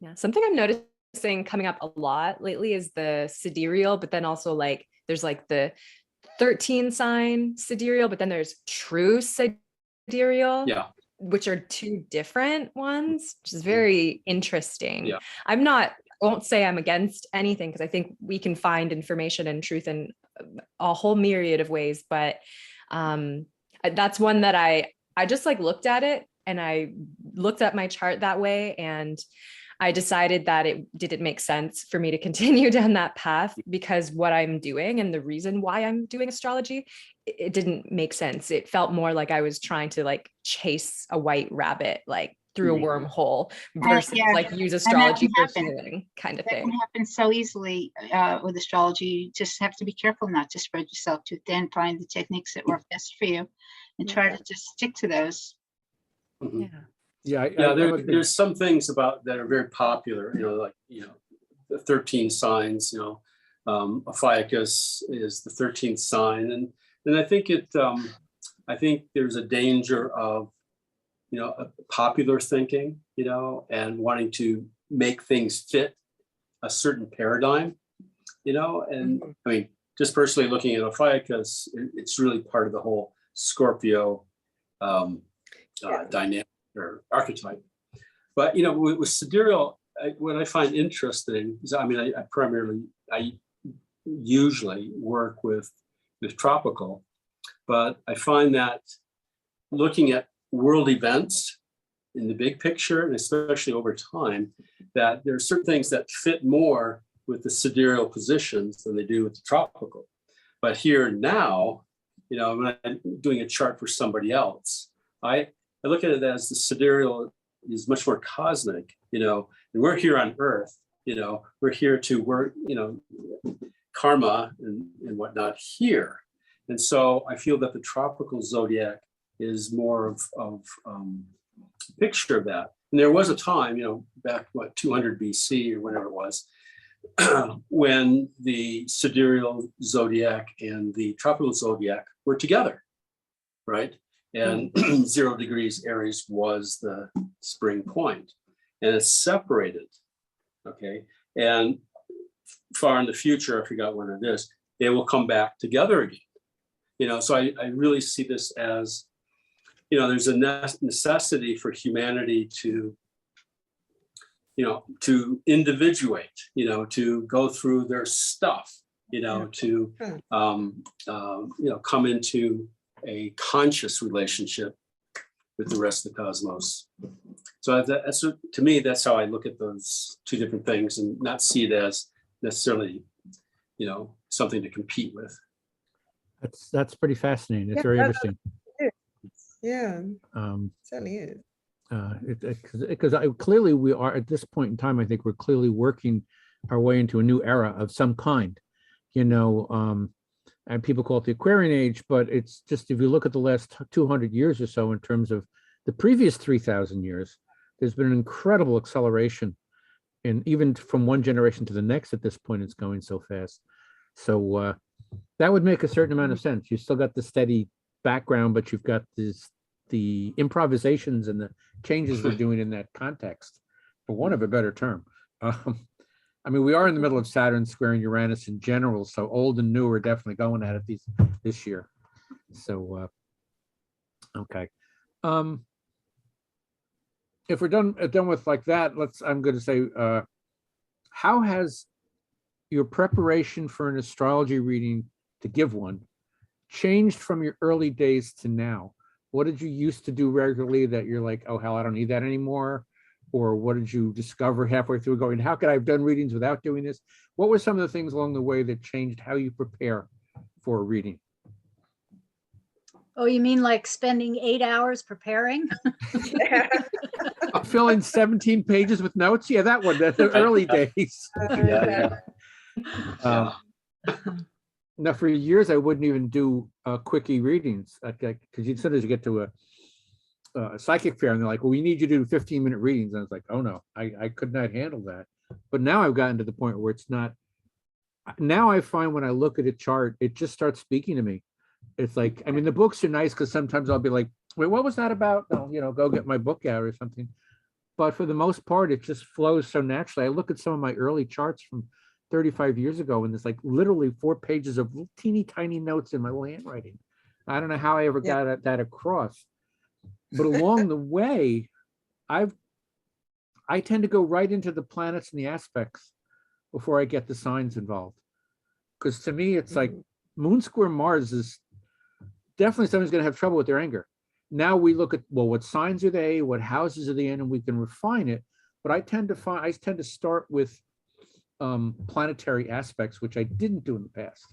C: Yeah, something I'm noticing coming up a lot lately is the sidereal, but then also like there's like the 13 sign sidereal, but then there's true sidereal, which are 2 different ones, which is very interesting.
D: Yeah.
C: I won't say I'm against anything because I think we can find information and truth in a whole myriad of ways, but that's one that I just like looked at it and I looked at my chart that way, and I decided that it didn't make sense for me to continue down that path because what I'm doing and the reason why I'm doing astrology, it didn't make sense. It felt more like I was trying to like chase a white rabbit, like through a wormhole versus like use astrology for healing kind of thing.
B: That can happen so easily with astrology. You just have to be careful not to spread yourself too thin, find the techniques that work best for you and try to just stick to those.
D: Mm-hmm.
C: Yeah.
D: There's some things about that are very popular, the 13 signs, Ophiuchus is the 13th sign. And I think I think there's a danger of, popular thinking, and wanting to make things fit a certain paradigm, and I mean, just personally looking at Ophiuchus, it's really part of the whole Scorpio dynamic or archetype. But with sidereal, what I find interesting is, I usually work with tropical, but I find that looking at world events in the big picture, and especially over time, that there are certain things that fit more with the sidereal positions than they do with the tropical. But here now, when I'm doing a chart for somebody else, I look at it as the sidereal is much more cosmic, and we're here on Earth, we're here to work, karma and whatnot here. And so I feel that the tropical zodiac is more of a picture of that. And there was a time, back 200 BC or whenever it was, when the sidereal zodiac and the tropical zodiac were together, right? And 0 degrees Aries was the spring point, and it's separated, okay? And far in the future, I forgot when it is, they will come back together again. So I really see this as, there's a necessity for humanity to, to individuate, to go through their stuff, to, come into a conscious relationship with the rest of the cosmos. So that's, to me, that's how I look at those two different things, and not see it as necessarily, something to compete with.
A: That's pretty fascinating. It's
E: Yeah,
A: very interesting.
E: Yeah, certainly is.
A: Because clearly we are at this point in time, I think we're clearly working our way into a new era of some kind, and people call it the Aquarian age, but it's just, if you look at the last 200 years or so in terms of the previous 3,000 years, there's been an incredible acceleration, and even from one generation to the next at this point, it's going so fast. So that would make a certain amount of sense. You still got the steady background, but you've got the improvisations and the changes we're doing in that context, for want of a better term. I mean, we are in the middle of Saturn squaring Uranus in general, so old and new are definitely going at it this year. So, okay. If we're done with like that, I'm going to say, how has your preparation for an astrology reading, to give one, changed from your early days to now? What did you used to do regularly that you're like, oh hell, I don't need that anymore? Or what did you discover halfway through going, how could I have done readings without doing this? What were some of the things along the way that changed how you prepare for a reading?
F: Oh, you mean like spending 8 hours preparing?
A: Filling 17 pages with notes? Yeah, that one, that's the early days. Now, for years, I wouldn't even do quickie readings, because as soon as you get to a psychic fair and they're like, well, we need you to do 15-minute readings. And I was like, oh no, I could not handle that. But now I've gotten to the point where it's not, now I find when I look at a chart, it just starts speaking to me. It's like, I mean, the books are nice because sometimes I'll be like, wait, what was that about? I'll, go get my book out or something. But for the most part, it just flows so naturally. I look at some of my early charts from 35 years ago, and there's like literally 4 pages of teeny tiny notes in my little handwriting. I don't know how I ever got that across. But along the way, I tend to go right into the planets and the aspects before I get the signs involved. Because to me, it's like Moon square Mars is definitely someone's going to have trouble with their anger. Now we look at, well, what signs are they? What houses are they in? And we can refine it. But I tend to start with planetary aspects, which I didn't do in the past.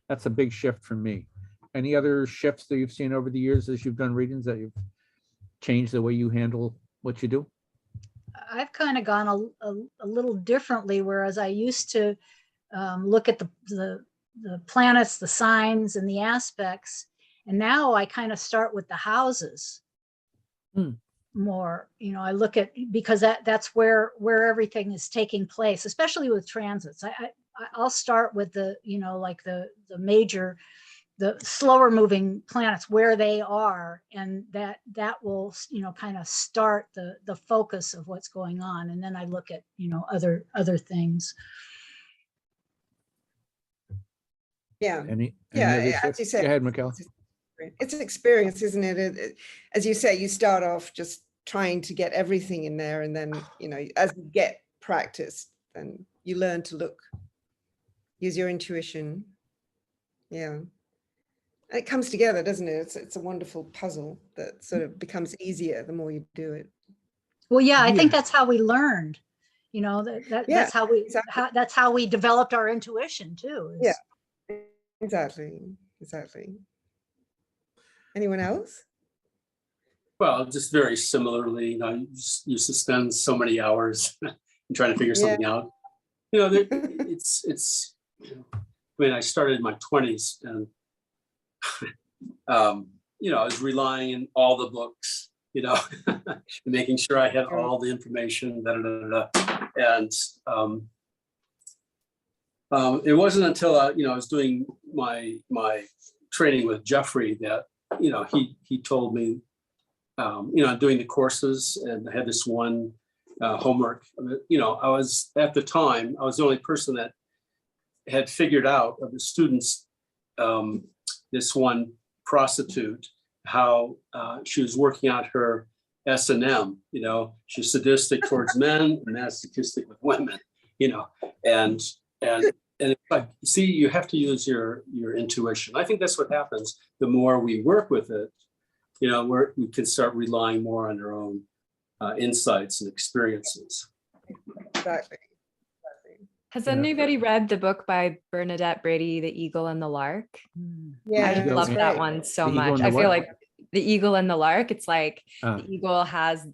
A: That's a big shift for me. Any other shifts that you've seen over the years as you've done readings that you've changed the way you handle what you do?
F: I've kind of gone a little differently, whereas I used to look at the planets, the signs, and the aspects, and now I kind of start with the houses more. I look at, because that's where everything is taking place, especially with transits. I'll start with the like the major, the slower moving planets, where they are, and that will kind of start the focus of what's going on, and then I look at other things.
E: Yeah.
A: Any
E: as you said,
A: go ahead, Michaela.
E: It's an experience, isn't it? As you say, you start off just trying to get everything in there, and then as you get practice, then you learn to use your intuition. Yeah. And it comes together, doesn't it? It's a wonderful puzzle that sort of becomes easier the more you do it.
F: Well, yeah, I think that's how we learned. That's how we
E: exactly.
F: that's how we developed our intuition too.
E: Yeah, exactly. Anyone else?
D: Well, just very similarly, you used to spend so many hours trying to figure something out. It's. I started in my 20s, and I was relying on all the books, making sure I had all the information. And it wasn't until I was doing my training with Jeffrey that he told me, doing the courses, and I had this one homework. I was at the time, I was the only person that had figured out of the students this one prostitute, how she was working out her S&M, you know, she's sadistic towards men and masochistic with women, you know, and it's like, see, you have to use your intuition. I think that's what happens the more we work with it, you know, we can start relying more on our own insights and experiences.
E: Exactly.
C: Has anybody read the book by Bernadette Brady, The Eagle and the Lark?
E: Yeah,
C: I
A: Eagle-
C: love that
E: great.
C: one so
A: The Eagle
C: much.
A: and the
C: I feel
A: what?
C: like The Eagle and the Lark, it's like
A: Ah.
C: the eagle has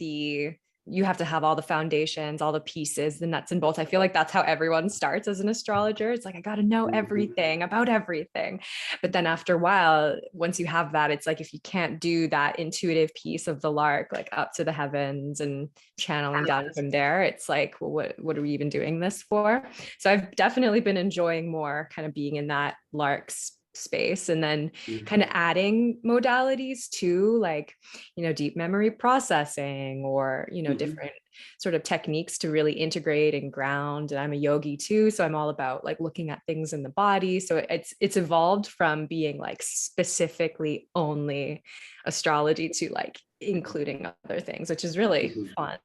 C: you have to have all the foundations, all the pieces, the nuts and bolts. I feel like that's how everyone starts as an astrologer. It's like, I got to know everything about everything. But then after a while, once you have that, it's like, if you can't do that intuitive piece of the lark, like up to the heavens and channeling down from there, it's like, well, what are we even doing this for? So I've definitely been enjoying more kind of being in that lark's space, and then kind of adding modalities to, like, you know, deep memory processing, or, you know, different sort of techniques to really integrate and ground. And I'm a yogi too, so I'm all about like looking at things in the body. So it's evolved from being like specifically only astrology to like including other things, which is really fun.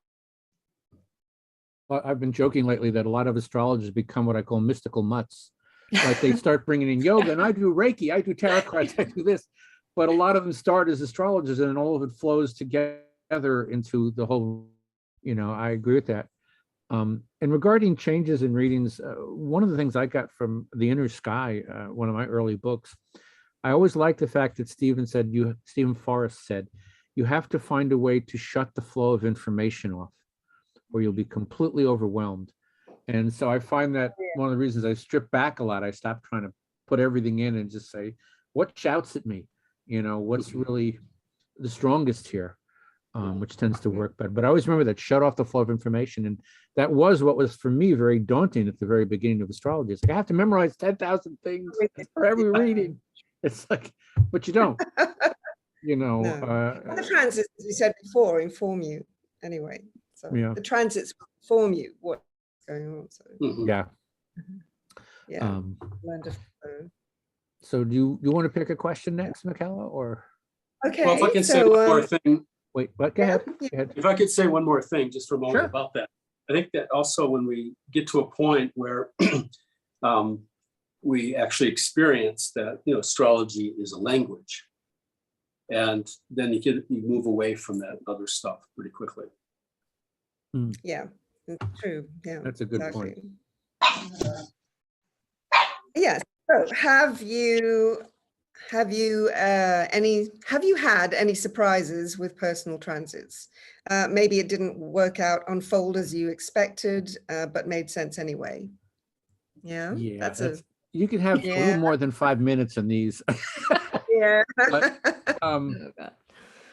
A: Well, I've been joking lately that a lot of astrologers become what I call mystical mutts. Like they start bringing in yoga, and I do Reiki, I do tarot cards, I do this. But a lot of them start as astrologers, and all of it flows together into the whole, you know, I agree with that. And regarding changes in readings, one of the things I got from The Inner Sky, one of my early books, I always liked the fact that Stephen Forrest said, you have to find a way to shut the flow of information off, or you'll be completely overwhelmed. And so I find that one of the reasons I strip back a lot, I stopped trying to put everything in and just say, what shouts at me? You know, what's really the strongest here, which tends to work better. But I always remember that, shut off the flow of information. And that was what was for me very daunting at the very beginning of astrology. It's like, I have to memorize 10,000 things for every reading. It's like, but you don't, you know.
E: No. The transits, as we said before, inform you anyway. So
A: Yeah.
E: the transits inform you what's going on. So
A: Yeah.
E: yeah. Wonderful.
A: So do you want to pick a question next, Michaela, or?
E: Okay.
D: Well, if I can say one more thing,
A: Wait, what? Go ahead.
E: Yeah.
A: Go ahead.
D: if I could say one more thing just for a moment
A: Sure.
D: about that. I think that also when we get to a point where we actually experience that, you know, astrology is a language, and then you move away from that other stuff pretty quickly.
E: Yeah, it's true. Yeah,
A: That's a good point.
E: Yes. So have you had any surprises with personal transits? Maybe it didn't work out, unfold as you expected, but made sense anyway. Yeah.
A: Yeah, you can have a little more than 5 minutes in these.
E: Yeah.
A: But,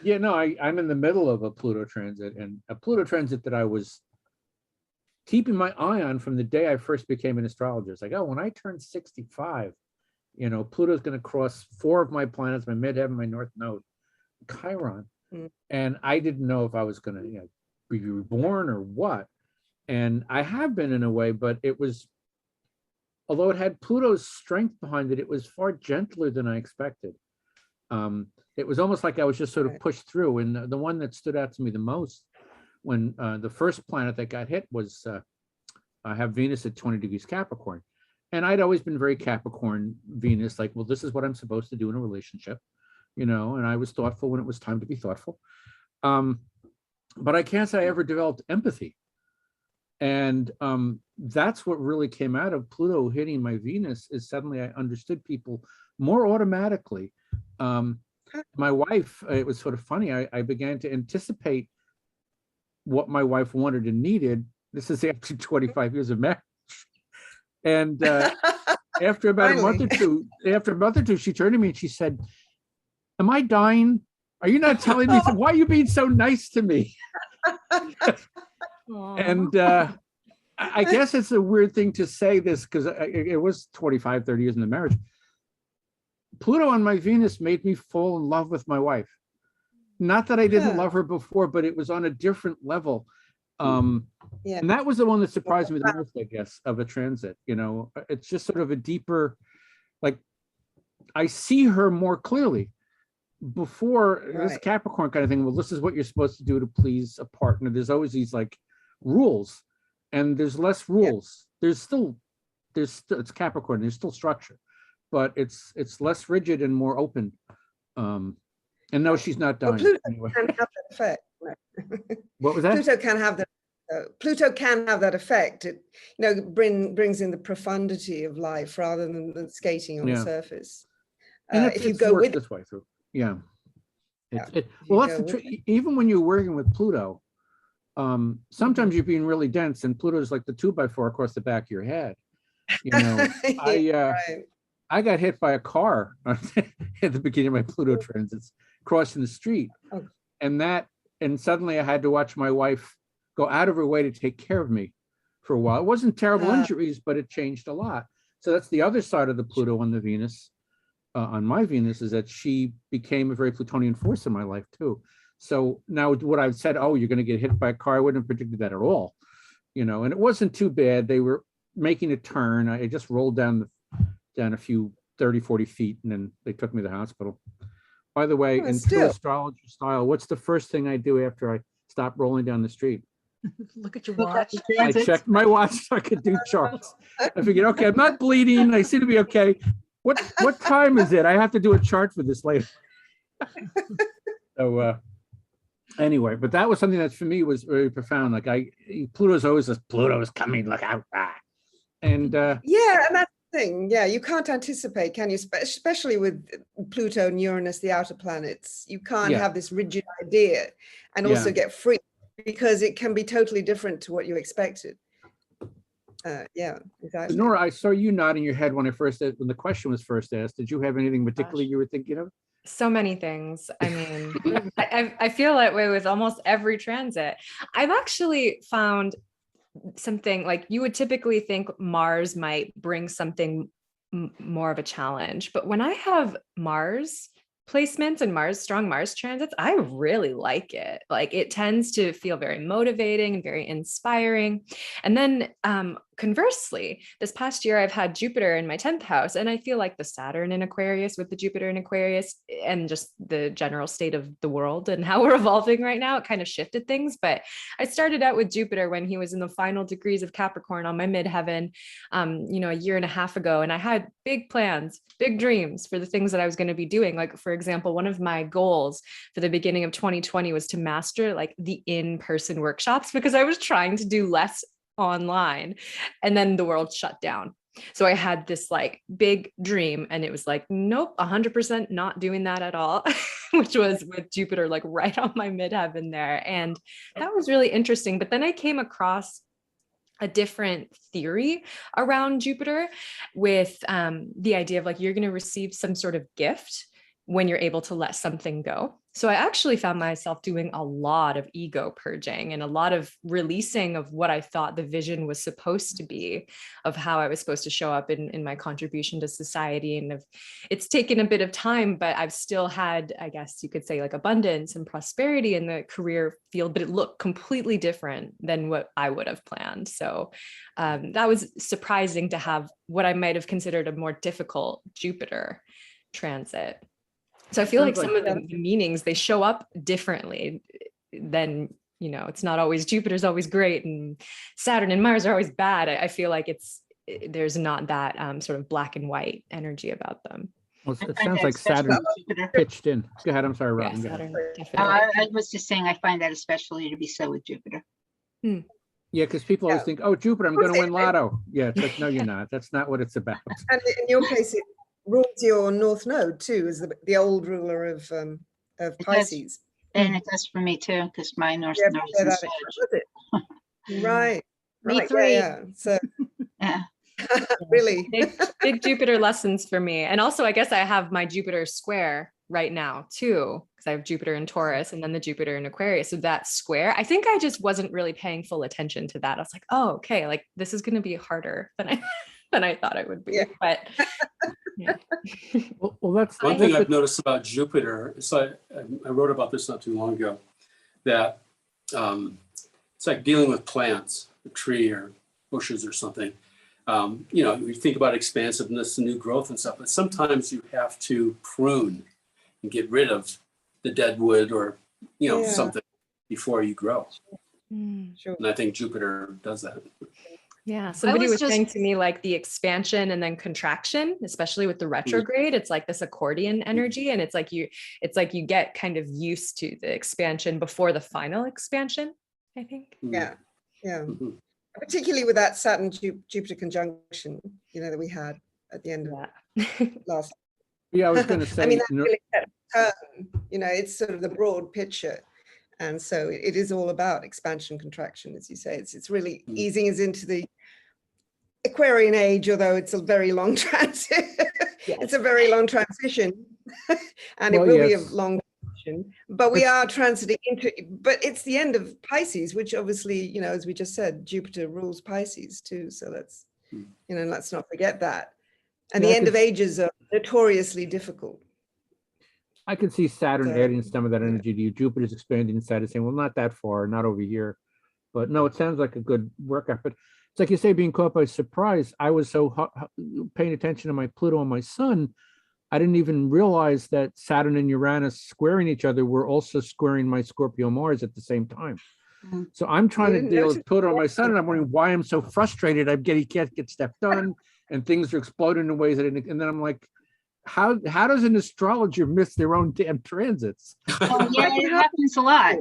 A: yeah, no, I'm in the middle of a Pluto transit, and a Pluto transit that I was keeping my eye on from the day I first became an astrologer. It's like, oh, when I turn 65, you know, Pluto's going to cross 4 of my planets, my midheaven, my north node, Chiron. And I didn't know if I was going to, you know, be reborn or what. And I have been in a way, but it was, although it had Pluto's strength behind it, it was far gentler than I expected. It was almost like I was just sort of pushed through. And the one that stood out to me the most, when the first planet that got hit was, I have Venus at 20 degrees Capricorn. And I'd always been very Capricorn Venus, like, well, this is what I'm supposed to do in a relationship, you know, and I was thoughtful when it was time to be thoughtful. But I can't say I ever developed empathy. And that's what really came out of Pluto hitting my Venus, is suddenly I understood people more automatically. My wife, it was sort of funny, I began to anticipate what my wife wanted and needed. This is after 25 years of marriage. And after about a month or two, she turned to me and she said, am I dying? Are you not telling me? Why are you being so nice to me? And I guess it's a weird thing to say this, because it was 25, 30 years in the marriage. Pluto on my Venus made me fall in love with my wife. Not that I didn't love her before, but it was on a different level. And that was the one that surprised me the most, I guess, of a transit. You know, it's just sort of a deeper, like, I see her more clearly. Before this
E: Right.
A: Capricorn kind of thing, well, this is what you're supposed to do to please a partner. There's always these like rules, and there's less rules. There's still it's Capricorn, there's still structure, but it's less rigid and more open. And no, she's not
E: Well,
A: dying.
E: Pluto
A: Anyway.
E: can have that effect. Right.
A: What was that?
E: Pluto can have that. Pluto can have that effect. It, brings in the profundity of life rather than the skating on the
A: Yeah.
E: surface.
A: And
E: If you
A: it's
E: go
A: worked
E: with
A: this way through. Yeah.
E: Yeah,
A: Well,
E: you
A: that's
E: go
A: the
E: with
A: trick. Even when you're working with Pluto, sometimes you're being really dense, and Pluto's like the 2x4 across the back of your head. You know,
E: right.
A: I got hit by a car at the beginning of my Pluto transits, crossing the street,
E: Oh.
A: and suddenly I had to watch my wife go out of her way to take care of me for a while. It wasn't terrible injuries, but it changed a lot. So that's the other side of the Pluto on the Venus. On my Venus is that she became a very Plutonian force in my life too. So now what I've said, oh, you're going to get hit by a car, I wouldn't have predicted that at all, and it wasn't too bad. They were making a turn. I just rolled down a few 30, 40 feet, and then they took me to the hospital. By the way,
E: Oh,
A: in true
E: still.
A: astrologer style, what's the first thing I do after I stop rolling down the street?
F: Look at your
B: Look at
F: watch.
B: the
A: I
B: transits.
A: checked my watch so I could do charts. I figured, okay, I'm not bleeding. I seem to be okay. What time is it? I have to do a chart for this later. So anyway, but that was something that for me was very profound. Like Pluto's always this, Pluto's coming, look out. And
E: Yeah, and that's the thing. Yeah, you can't anticipate, can you? Especially with Pluto and Uranus, the outer planets. You can't
A: Yeah.
E: have this rigid idea and also get free, because it can be totally different to what you expected. Yeah, exactly.
A: Nura, I saw you nodding your head when the question was first asked. Did you have anything particularly you were thinking of?
C: So many things. I mean, I feel that way with almost every transit. I've actually found something like you would typically think Mars might bring something more of a challenge. But when I have Mars placements and strong Mars transits, I really like it. Like it tends to feel very motivating and very inspiring. And then conversely, this past year, I've had Jupiter in my 10th house, and I feel like the Saturn in Aquarius with the Jupiter in Aquarius and just the general state of the world and how we're evolving right now, it kind of shifted things. But I started out with Jupiter when he was in the final degrees of Capricorn on my midheaven, a year and a half ago. And I had big plans, big dreams for the things that I was going to be doing. Like, for example, one of my goals for the beginning of 2020 was to master like the in-person workshops, because I was trying to do less online, and then the world shut down. So I had this like big dream, and it was like, nope, 100% not doing that at all, which was with Jupiter like right on my midheaven there. And that was really interesting. But then I came across a different theory around Jupiter with the idea of like, you're going to receive some sort of gift when you're able to let something go. So I actually found myself doing a lot of ego purging and a lot of releasing of what I thought the vision was supposed to be, of how I was supposed to show up in my contribution to society. And it's taken a bit of time, but I've still had, I guess you could say, like abundance and prosperity in the career field, but it looked completely different than what I would have planned. So that was surprising to have what I might have considered a more difficult Jupiter transit. So I feel like some of the meanings, they show up differently than, it's not always Jupiter's always great and Saturn and Mars are always bad. I feel like there's not that sort of black and white energy about them.
A: Well, it sounds like Saturn pitched in. Go ahead. I'm sorry, Robin.
C: Yeah, Saturn,
B: I was just saying, I find that especially to be so with Jupiter.
A: Yeah, because people always think, oh, Jupiter, I'm going to win lotto. Yeah, it's like, no, you're not. That's not what it's about.
E: And in your case, it rules your North Node too, is the old ruler of Pisces.
B: And it does for me too, because my North Node is in Sag.
E: Right.
F: Me three.
E: Yeah. So
B: Yeah.
E: really
C: big Jupiter lessons for me. And also, I guess I have my Jupiter square right now too, because I have Jupiter in Taurus and then the Jupiter in Aquarius. So that square, I think I just wasn't really paying full attention to that. I was like, oh, okay, like this is going to be harder than I thought it would be.
E: Yeah.
C: But yeah.
A: Well, that's
D: one thing I've noticed about Jupiter. So I wrote about this not too long ago, that it's like dealing with plants, a tree or bushes or something. You know, we think about expansiveness and new growth and stuff, but sometimes you have to prune and get rid of the dead wood or, you know,
E: Yeah.
D: something before you grow.
E: Sure.
D: And I think Jupiter does that.
C: Yeah, somebody was
F: just-
C: saying to me like the expansion and then contraction, especially with the retrograde, it's like this accordion energy, and it's like you get kind of used to the expansion before the final expansion, I think.
E: Yeah, yeah.
D: Mhm.
E: Particularly with that Saturn Jupiter conjunction, you know, that we had at the end of
C: Yeah.
E: last.
A: Yeah, I was going to say,
E: I mean, that really set a tone, you know, it's sort of the broad picture. And so it is all about expansion, contraction, as you say. It's really easing us into the Aquarian age, although it's a very long transition. It's a very long transition, and it
A: Well,
E: will be a
A: yes.
E: long transition. But we are transiting into. But it's the end of Pisces, which obviously, you know, as we just said, Jupiter rules Pisces too. So let's, you know, let's not forget that. And
A: Yeah,
E: the
A: I
E: end
A: could-
E: of ages are notoriously difficult.
A: I can see Saturn
E: So,
A: adding some of that
E: yeah.
A: energy to you. Jupiter's expanding inside and saying, well, not that far, not over here. But no, it sounds like a good workout. But it's like you say, being caught by surprise. I was so paying attention to my Pluto and my Sun, I didn't even realize that Saturn and Uranus squaring each other were also squaring my Scorpio Mars at the same time.
B: Mhm.
A: So I'm trying to
E: didn't
A: deal
E: notice
A: with Pluto and my Sun, and I'm wondering why I'm so frustrated. He can't get stuff done, and things are exploding in ways that. And then I'm like, how does an astrologer miss their own damn transits?
B: Oh, yeah, it happens a lot.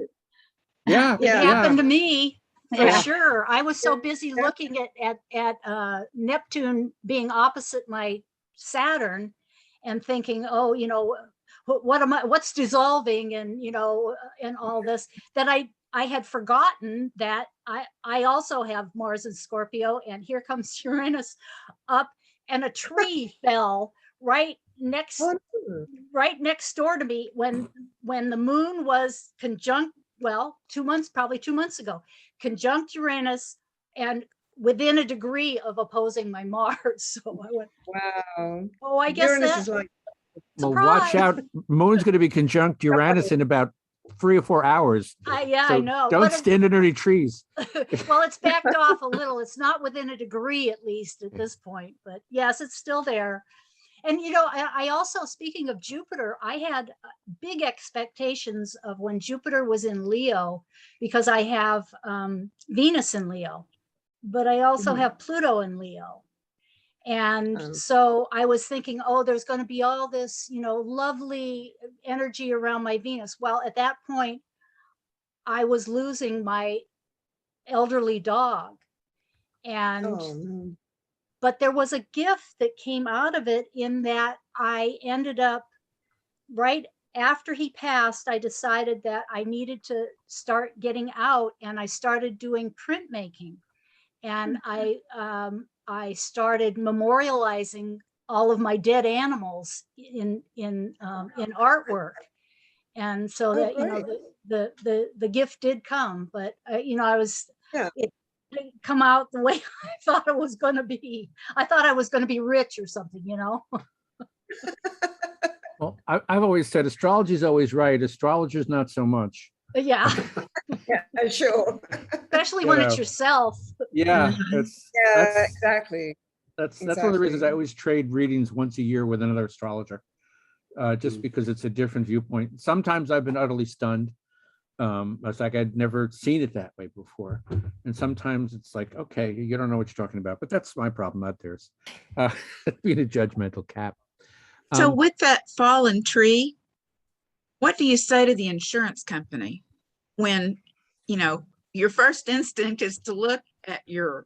A: Yeah,
F: It
E: Yeah.
F: happened to me, for
B: Yeah.
F: sure. I was so busy looking at Neptune being opposite my Saturn and thinking, oh, you know, what's dissolving, and, you know, and all this, that I had forgotten that I also have Mars in Scorpio, and here comes Uranus up, and a tree fell right next door to me when the moon was conjunct, well, probably 2 months ago, conjunct Uranus and within a degree of opposing my Mars. So I went,
E: Wow.
F: oh, I guess
E: Uranus
F: that,
E: is like,
A: well, watch
F: surprise.
A: out. Moon's going to be conjunct Uranus in about 3 or 4 hours.
F: I
A: So
F: know.
A: don't
F: But
A: stand under any trees.
F: well, it's backed off a little. It's not within a degree, at least at this point, but yes, it's still there. And, you know, I also, speaking of Jupiter, I had big expectations of when Jupiter was in Leo, because I have Venus in Leo, but I also have Pluto in Leo. And so I was thinking, oh, there's going to be all this, you know, lovely energy around my Venus. Well, at that point, I was losing my elderly dog. And
E: oh, no.
F: but there was a gift that came out of it, in that I ended up, right after he passed, I decided that I needed to start getting out, and I started doing printmaking, and I started memorializing all of my dead animals in artwork. And so that, you know, the gift did come, but you know, it didn't come out the way I thought it was going to be. I thought I was going to be rich or something, you know.
A: Well, I've always said astrology is always right. Astrologers, not so much.
F: Yeah,
E: Yeah, sure.
F: especially
A: You
F: when it's
A: know.
F: yourself.
A: Yeah,
E: Yeah, exactly.
A: that's one of the reasons I
E: Exactly.
A: always trade readings once a year with another astrologer, just because it's a different viewpoint. Sometimes I've been utterly stunned. It's like I'd never seen it that way before, and sometimes it's like, okay, you don't know what you're talking about, but that's my problem, not theirs. Being a judgmental cap.
G: So with that fallen tree, what do you say to the insurance company when, you know, your first instinct is to look at your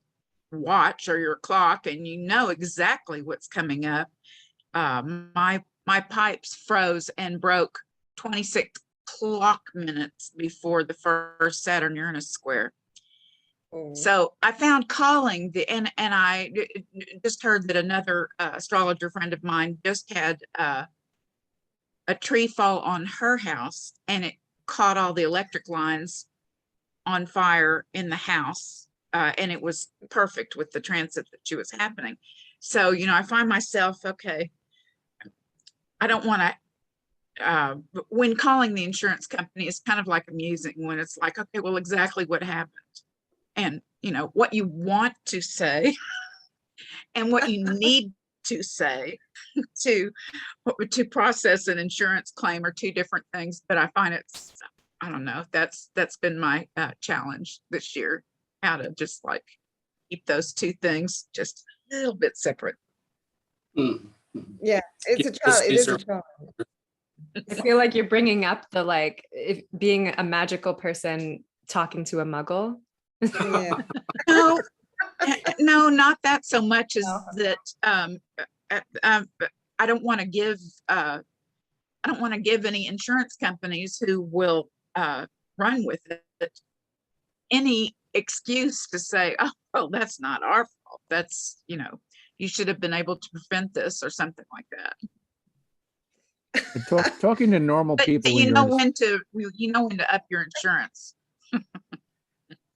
G: watch or your clock and you know exactly what's coming up? My pipes froze and broke 26 clock minutes before the first Saturn Uranus square.
E: Oh.
G: So I found calling and I just heard that another astrologer friend of mine just had a tree fall on her house, and it caught all the electric lines on fire in the house. And it was perfect with the transit that she was happening. So, you know, I find myself, okay, I don't want to, when calling the insurance company, it's kind of like amusing when it's like, okay, well, exactly what happened. And, you know, what you want to say and what you need to say to process an insurance claim are two different things. But I find I don't know, that's been my challenge this year, how to just like keep those two things just a little bit separate.
E: Yeah, it's a challenge. It is a challenge.
C: I feel like you're bringing up the like being a magical person talking to a muggle.
E: Yeah.
G: No, no, not that so much as that. I don't want to give. I don't want to give any insurance companies who will run with it any excuse to say, "Oh, well, that's not our fault. That's, you should have been able to prevent this," or something like that.
A: Talking to normal people,
G: But you know when to up your insurance.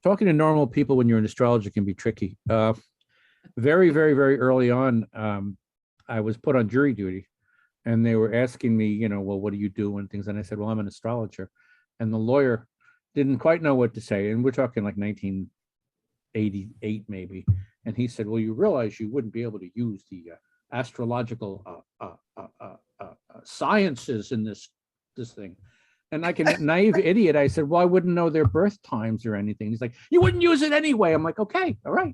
A: Talking to normal people when you're in astrology can be tricky. Very, very, very early on, I was put on jury duty, and they were asking me, well, what do you do and things, and I said, well, I'm an astrologer, and the lawyer didn't quite know what to say, and we're talking like 1988 maybe, and he said, well, you realize you wouldn't be able to use the astrological sciences in this thing. And like a naive idiot, I said, well, I wouldn't know their birth times or anything. He's like, you wouldn't use it anyway. I'm like, okay, all right.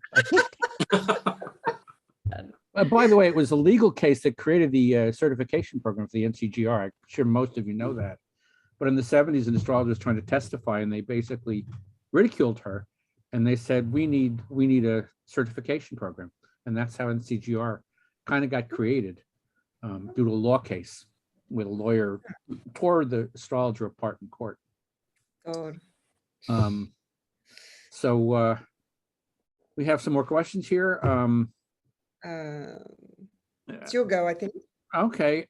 A: By the way, it was a legal case that created the certification program for the NCGR. I'm sure most of you know that. But in the 70s, an astrologer was trying to testify, and they basically ridiculed her. And they said, we need a certification program. And that's how NCGR kind of got created due to a law case with a lawyer tore the astrologer apart in court.
E: God.
A: So we have some more questions here.
E: It's your go, I think.
A: Okay.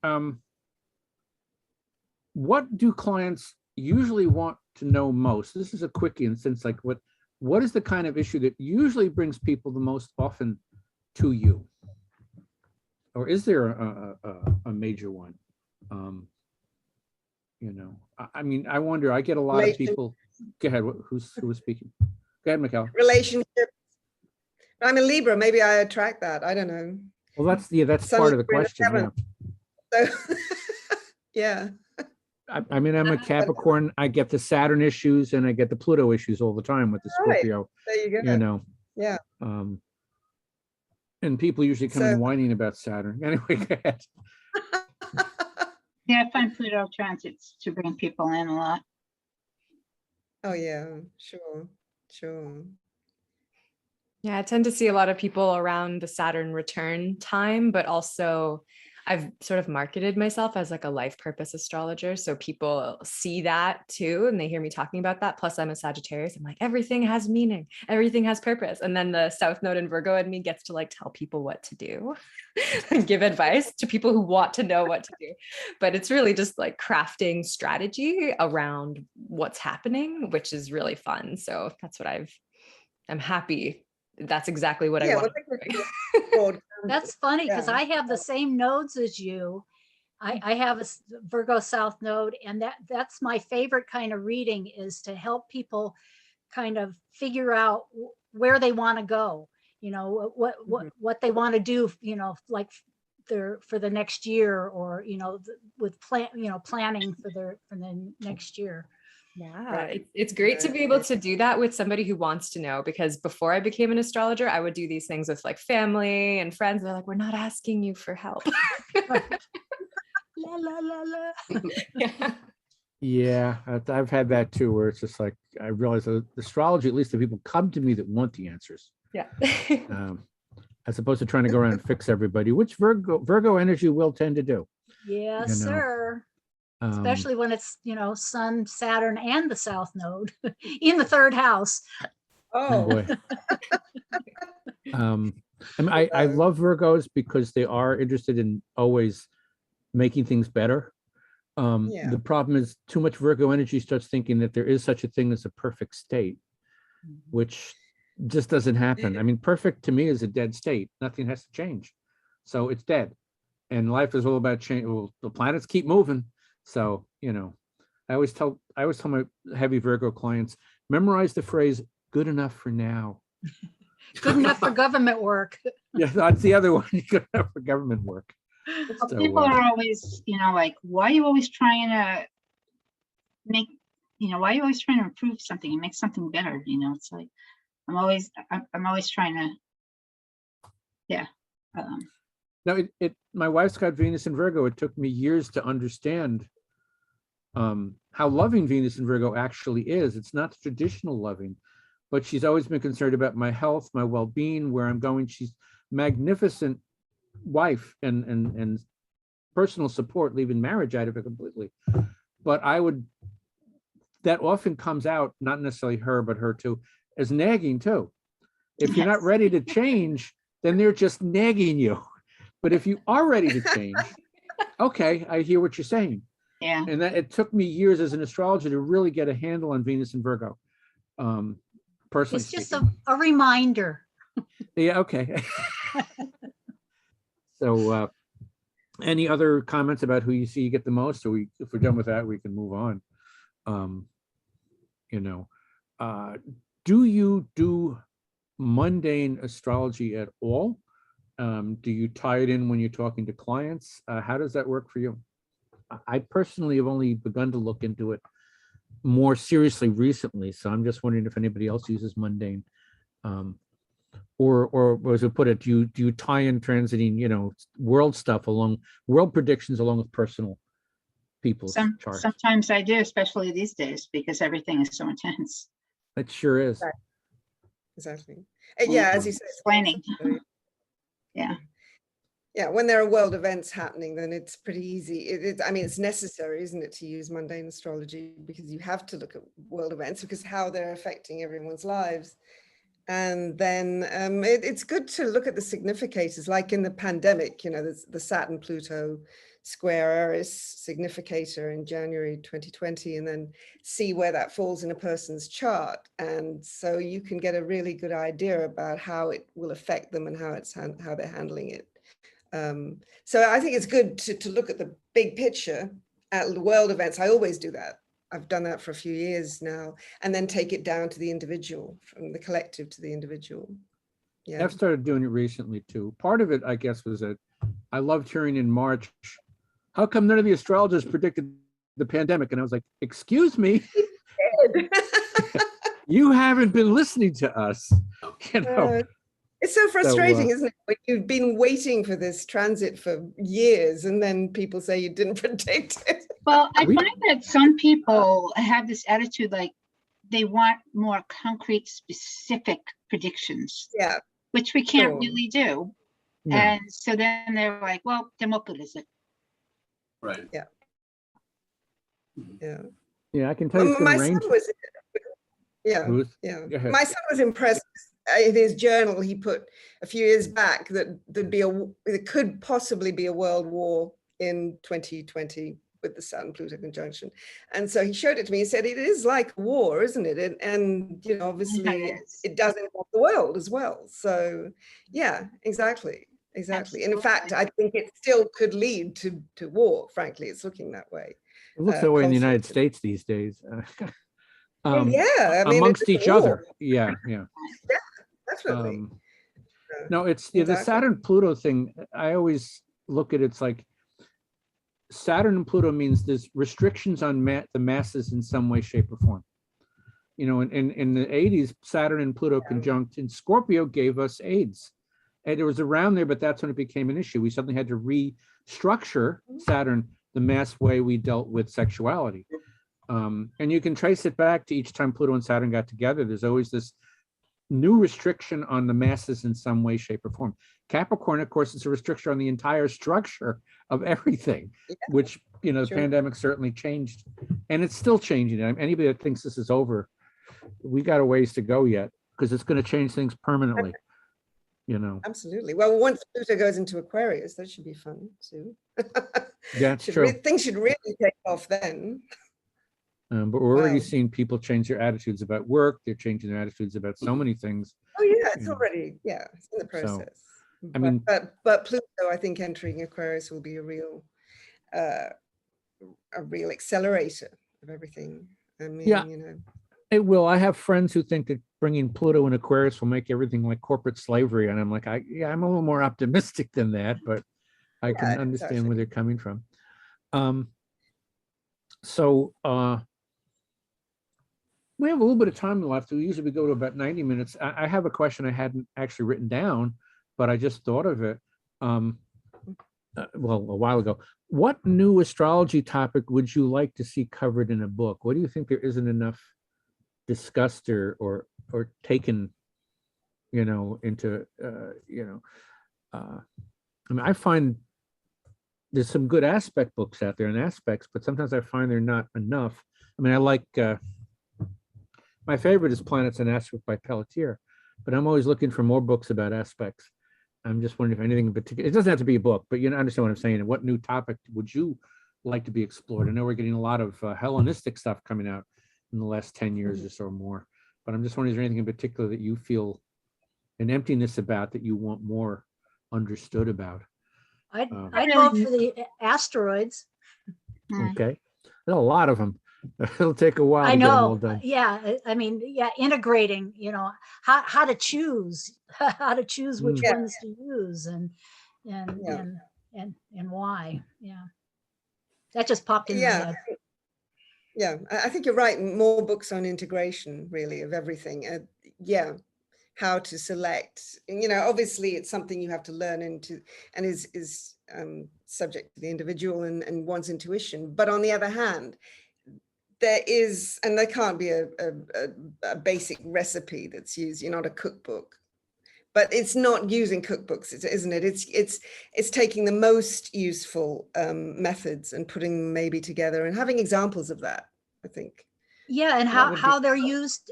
A: What do clients usually want to know most? This is a quickie in the sense, like what is the kind of issue that usually brings people the most often to you? Or is there a major one? I mean, I wonder, I get a lot of people. Go ahead, who was speaking? Go ahead, Michaela.
E: Relationships. I'm a Libra, maybe I attract that. I don't know.
A: Well, that's part of the question. Yeah.
E: So, yeah.
A: I mean, I'm a Capricorn. I get the Saturn issues and I get the Pluto issues all the time with the Scorpio.
E: There you go. Yeah.
A: And people usually come in whining about Saturn. Anyway, go ahead.
B: Yeah, I find Pluto transits to bring people in a lot.
E: Oh yeah, sure.
C: Yeah, I tend to see a lot of people around the Saturn return time, but also I've sort of marketed myself as like a life purpose astrologer. So people see that too, and they hear me talking about that. Plus I'm a Sagittarius. I'm like, everything has meaning, everything has purpose. And then the South Node in Virgo in me gets to like tell people what to do and give advice to people who want to know what to do. But it's really just like crafting strategy around what's happening, which is really fun. So that's what I'm happy. That's exactly what I want.
F: That's funny because I have the same nodes as you. I have a Virgo South Node, and that's my favorite kind of reading, is to help people kind of figure out where they want to go, what they want to do, like for the next year, or with planning for the next year.
C: Yeah, it's great to be able to do that with somebody who wants to know, because before I became an astrologer, I would do these things with like family and friends. They're like, we're not asking you for help. La, la, la, la.
A: Yeah, I've had that too, where it's just like, I realize that astrology, at least the people come to me that want the answers.
C: Yeah.
A: As opposed to trying to go around and fix everybody, which Virgo energy will tend to do.
F: Yes, sir. Especially when it's, Sun, Saturn, and the South Node in the third house.
A: Oh boy. I love Virgos because they are interested in always making things better. The problem is too much Virgo energy starts thinking that there is such a thing as a perfect state, which just doesn't happen. I mean, perfect to me is a dead state. Nothing has to change. So it's dead. And life is all about change. Well, the planets keep moving. So, I always tell my heavy Virgo clients, memorize the phrase "good enough for now."
F: Good enough for government work.
A: Yeah, that's the other one. Good enough for government work.
B: Well,
A: So,
B: people are always, like, why are you always trying to make, why are you always trying to improve something and make something better? It's like, I'm always trying to, yeah.
A: No, my wife's got Venus in Virgo. It took me years to understand how loving Venus in Virgo actually is. It's not traditional loving, but she's always been concerned about my health, my well-being, where I'm going. She's magnificent wife and personal support, leaving marriage out of it completely. But that often comes out, not necessarily her, but her too, as nagging too. If you're not ready to change, then they're just nagging you. But if you are ready to change, okay, I hear what you're saying.
B: Yeah.
A: And that it took me years as an astrologer to really get a handle on Venus and Virgo. Personally
F: It's just
A: speaking.
F: a reminder.
A: Yeah, okay. So any other comments about who you see you get the most? Or if we're done with that, we can move on. Do you do mundane astrology at all? Do you tie it in when you're talking to clients? How does that work for you? I personally have only begun to look into it more seriously recently, so I'm just wondering if anybody else uses mundane, or as I put it, do you tie in transiting, world stuff world predictions along with personal people's charts?
B: Sometimes I do, especially these days, because everything is so intense.
A: It sure is.
E: Exactly. Yeah, as you say,
B: Explaining. Yeah.
E: Yeah, when there are world events happening, then it's pretty easy. I mean, it's necessary, isn't it, to use mundane astrology, because you have to look at world events because how they're affecting everyone's lives. And then it's good to look at the significators, like in the pandemic, there's the Saturn-Pluto square Eris significator in January 2020, and then see where that falls in a person's chart. And so you can get a really good idea about how it will affect them and how they're handling it. So I think it's good to look at the big picture at world events. I always do that. I've done that for a few years now, and then take it down to the individual, from the collective to the individual. Yeah,
A: I've started doing it recently too. Part of it, I guess, was that I loved hearing in March, how come none of the astrologers predicted the pandemic? And I was like, excuse me, you haven't been listening to us.
E: It's so frustrating, isn't it? When you've been waiting for this transit for years and then people say you didn't predict it.
B: Well, I find that some people have this attitude, like they want more concrete, specific predictions.
E: Yeah.
B: Which we can't really do.
A: No.
B: And so then they're like, well, then what good is it?
D: Right.
E: Yeah. Yeah.
A: Yeah, I can tell you it's going to rain.
E: My son was impressed. In his journal, he put a few years back that there could possibly be a world war in 2020 with the Saturn-Pluto conjunction. And so he showed it to me. He said, it is like a war, isn't it? And obviously it does involve the world as well. So yeah, exactly. And in fact, I think it still could lead to war, frankly. It's looking that way.
A: It looks that way in the United States these days.
E: I mean,
A: amongst each other. Yeah.
E: Definitely.
A: No, it's the Saturn-Pluto thing. I always look at it's like Saturn and Pluto means there's restrictions on the masses in some way, shape, or form. In the 80s, Saturn and Pluto conjunct in Scorpio gave us AIDS. And it was around there, but that's when it became an issue. We suddenly had to restructure Saturn, the mass way we dealt with sexuality. And you can trace it back to each time Pluto and Saturn got together. There's always this new restriction on the masses in some way, shape, or form. Capricorn, of course, is a restriction on the entire structure of everything, which, the pandemic certainly changed. And it's still changing. Anybody that thinks this is over, we got a ways to go yet, because it's going to change things permanently.
E: Absolutely. Well, once Pluto goes into Aquarius, that should be fun too.
A: Yeah, it's true.
E: Things should really take off then.
A: But we're already seeing people change their attitudes about work. They're changing their attitudes about so many things.
E: Oh yeah, it's already, it's in the process. But Pluto, I think entering Aquarius will be a real accelerator of everything. I mean,
A: It will. I have friends who think that bringing Pluto in Aquarius will make everything like corporate slavery. And I'm like, I'm a little more optimistic than that, but I can
E: Yeah,
A: understand
E: exactly.
A: where they're coming from. So we have a little bit of time left. We usually go to about 90 minutes. I have a question I hadn't actually written down, but I just thought of it. Well, a while ago. What new astrology topic would you like to see covered in a book? What do you think there isn't enough discussed or taken, into, I mean, I find there's some good aspect books out there and aspects, but sometimes I find they're not enough. I mean, I like, my favorite is Planets and Aspects by Pelletier, but I'm always looking for more books about aspects. I'm just wondering if anything in particular, it doesn't have to be a book, but you understand what I'm saying. And what new topic would you like to be explored? I know we're getting a lot of Hellenistic stuff coming out in the last 10 years or so more, but I'm just wondering, is there anything in particular that you feel an emptiness about that you want more understood about?
F: I'd vote for the asteroids.
A: Okay, there's a lot of them. It'll take a while
F: I
A: to get them all
F: know.
A: done.
F: Yeah. I mean, yeah, integrating, how to choose, which
E: Yeah.
F: ones to use and why. Yeah. That just popped in my head.
E: Yeah, I think you're right. More books on integration, really, of everything. Yeah, how to select. Obviously, it's something you have to learn into, and is subject to the individual and one's intuition. But on the other hand, there is, and there can't be a basic recipe that's used. You're not a cookbook, but it's not using cookbooks, isn't it? It's taking the most useful methods and putting them maybe together and having examples of that, I think.
F: Yeah, and how they're used,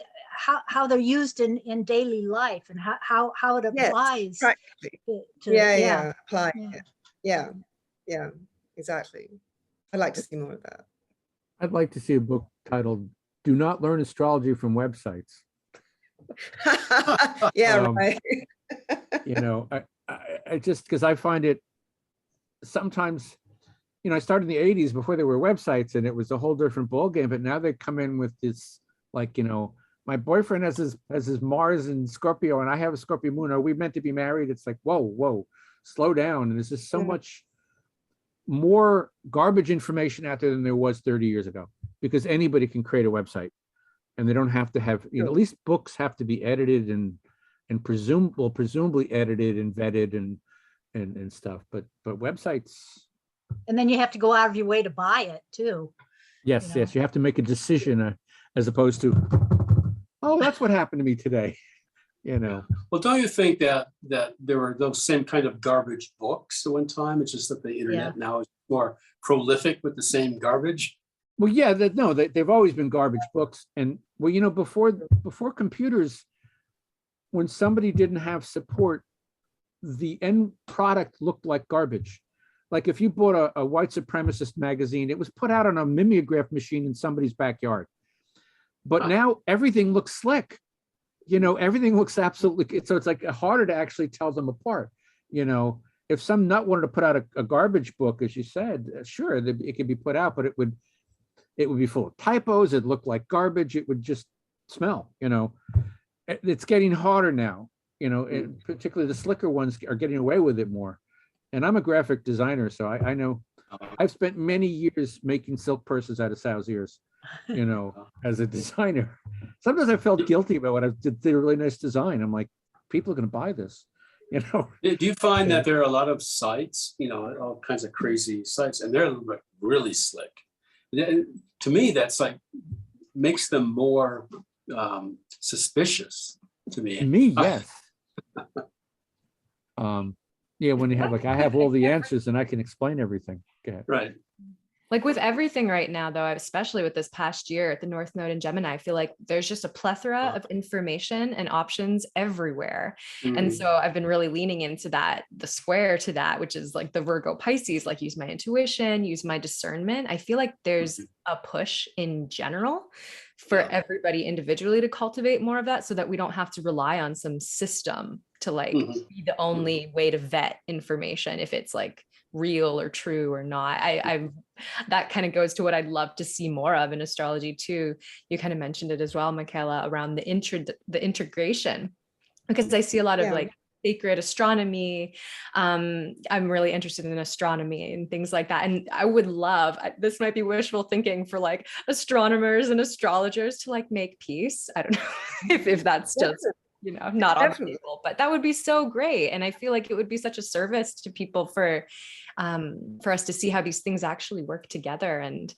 F: how they're used in daily life, and how it applies.
E: Yes, practically. Apply. Yeah, exactly. I'd like to see more of that. I'd
A: like to see a book titled "Do Not Learn Astrology from Websites."
E: Right.
A: I just, because I find it sometimes, I started in the 80s before there were websites, and it was a whole different ballgame. But now they come in with this, my boyfriend has his Mars in Scorpio, and I have a Scorpio moon. Are we meant to be married? It's like, whoa, slow down. And there's just so much more garbage information out there than there was 30 years ago, because anybody can create a website, and they don't have to have, at least books have to be edited and presumably edited and vetted and stuff, but websites.
F: And then you have to go out of your way to buy it too.
A: Yes, you have to make a decision as opposed to, oh, that's what happened to me today.
D: Well, don't you think that there were those same kind of garbage books at one time? It's just that the internet now is more prolific with the same garbage.
A: Well, yeah, they've always been garbage books. And before computers, when somebody didn't have support, the end product looked like garbage. Like if you bought a white supremacist magazine, it was put out on a mimeograph machine in somebody's backyard. But now everything looks slick. Everything looks absolutely, so it's like harder to actually tell them apart. If some nut wanted to put out a garbage book, as you said, sure, it could be put out, but it would be full of typos. It looked like garbage. It would just smell, It's getting harder now, and particularly the slicker ones are getting away with it more. And I'm a graphic designer, so I know I've spent many years making silk purses out of sow's ears, as a designer. Sometimes I felt guilty about what I did a really nice design. I'm like, people are going to buy this,
D: Do you find that there are a lot of sites, all kinds of crazy sites, and they're like really slick? To me, that's like makes them more suspicious to me.
A: Yes. Yeah, when you have I have all the answers and I can explain everything. Go ahead.
D: Right.
C: Like with everything right now, though, especially with this past year at the North Node in Gemini, I feel like there's just a plethora of information and options everywhere. And so I've been really leaning into that, the square to that, which is like the Virgo Pisces, like use my intuition, use my discernment. I feel like there's a push in general for everybody individually to cultivate more of that, so that we don't have to rely on some system to be the only way to vet information if it's like real or true or not. That kind of goes to what I'd love to see more of in astrology too. You kind of mentioned it as well, Michaela, around the integration, because I see a lot of like sacred astronomy. I'm really interested in astronomy and things like that. And I would love, this might be wishful thinking for like astronomers and astrologers to like make peace. I don't know if that's just, not on the table, but that would be so great. And I feel like it would be such a service to people for us to see how these things actually work together, and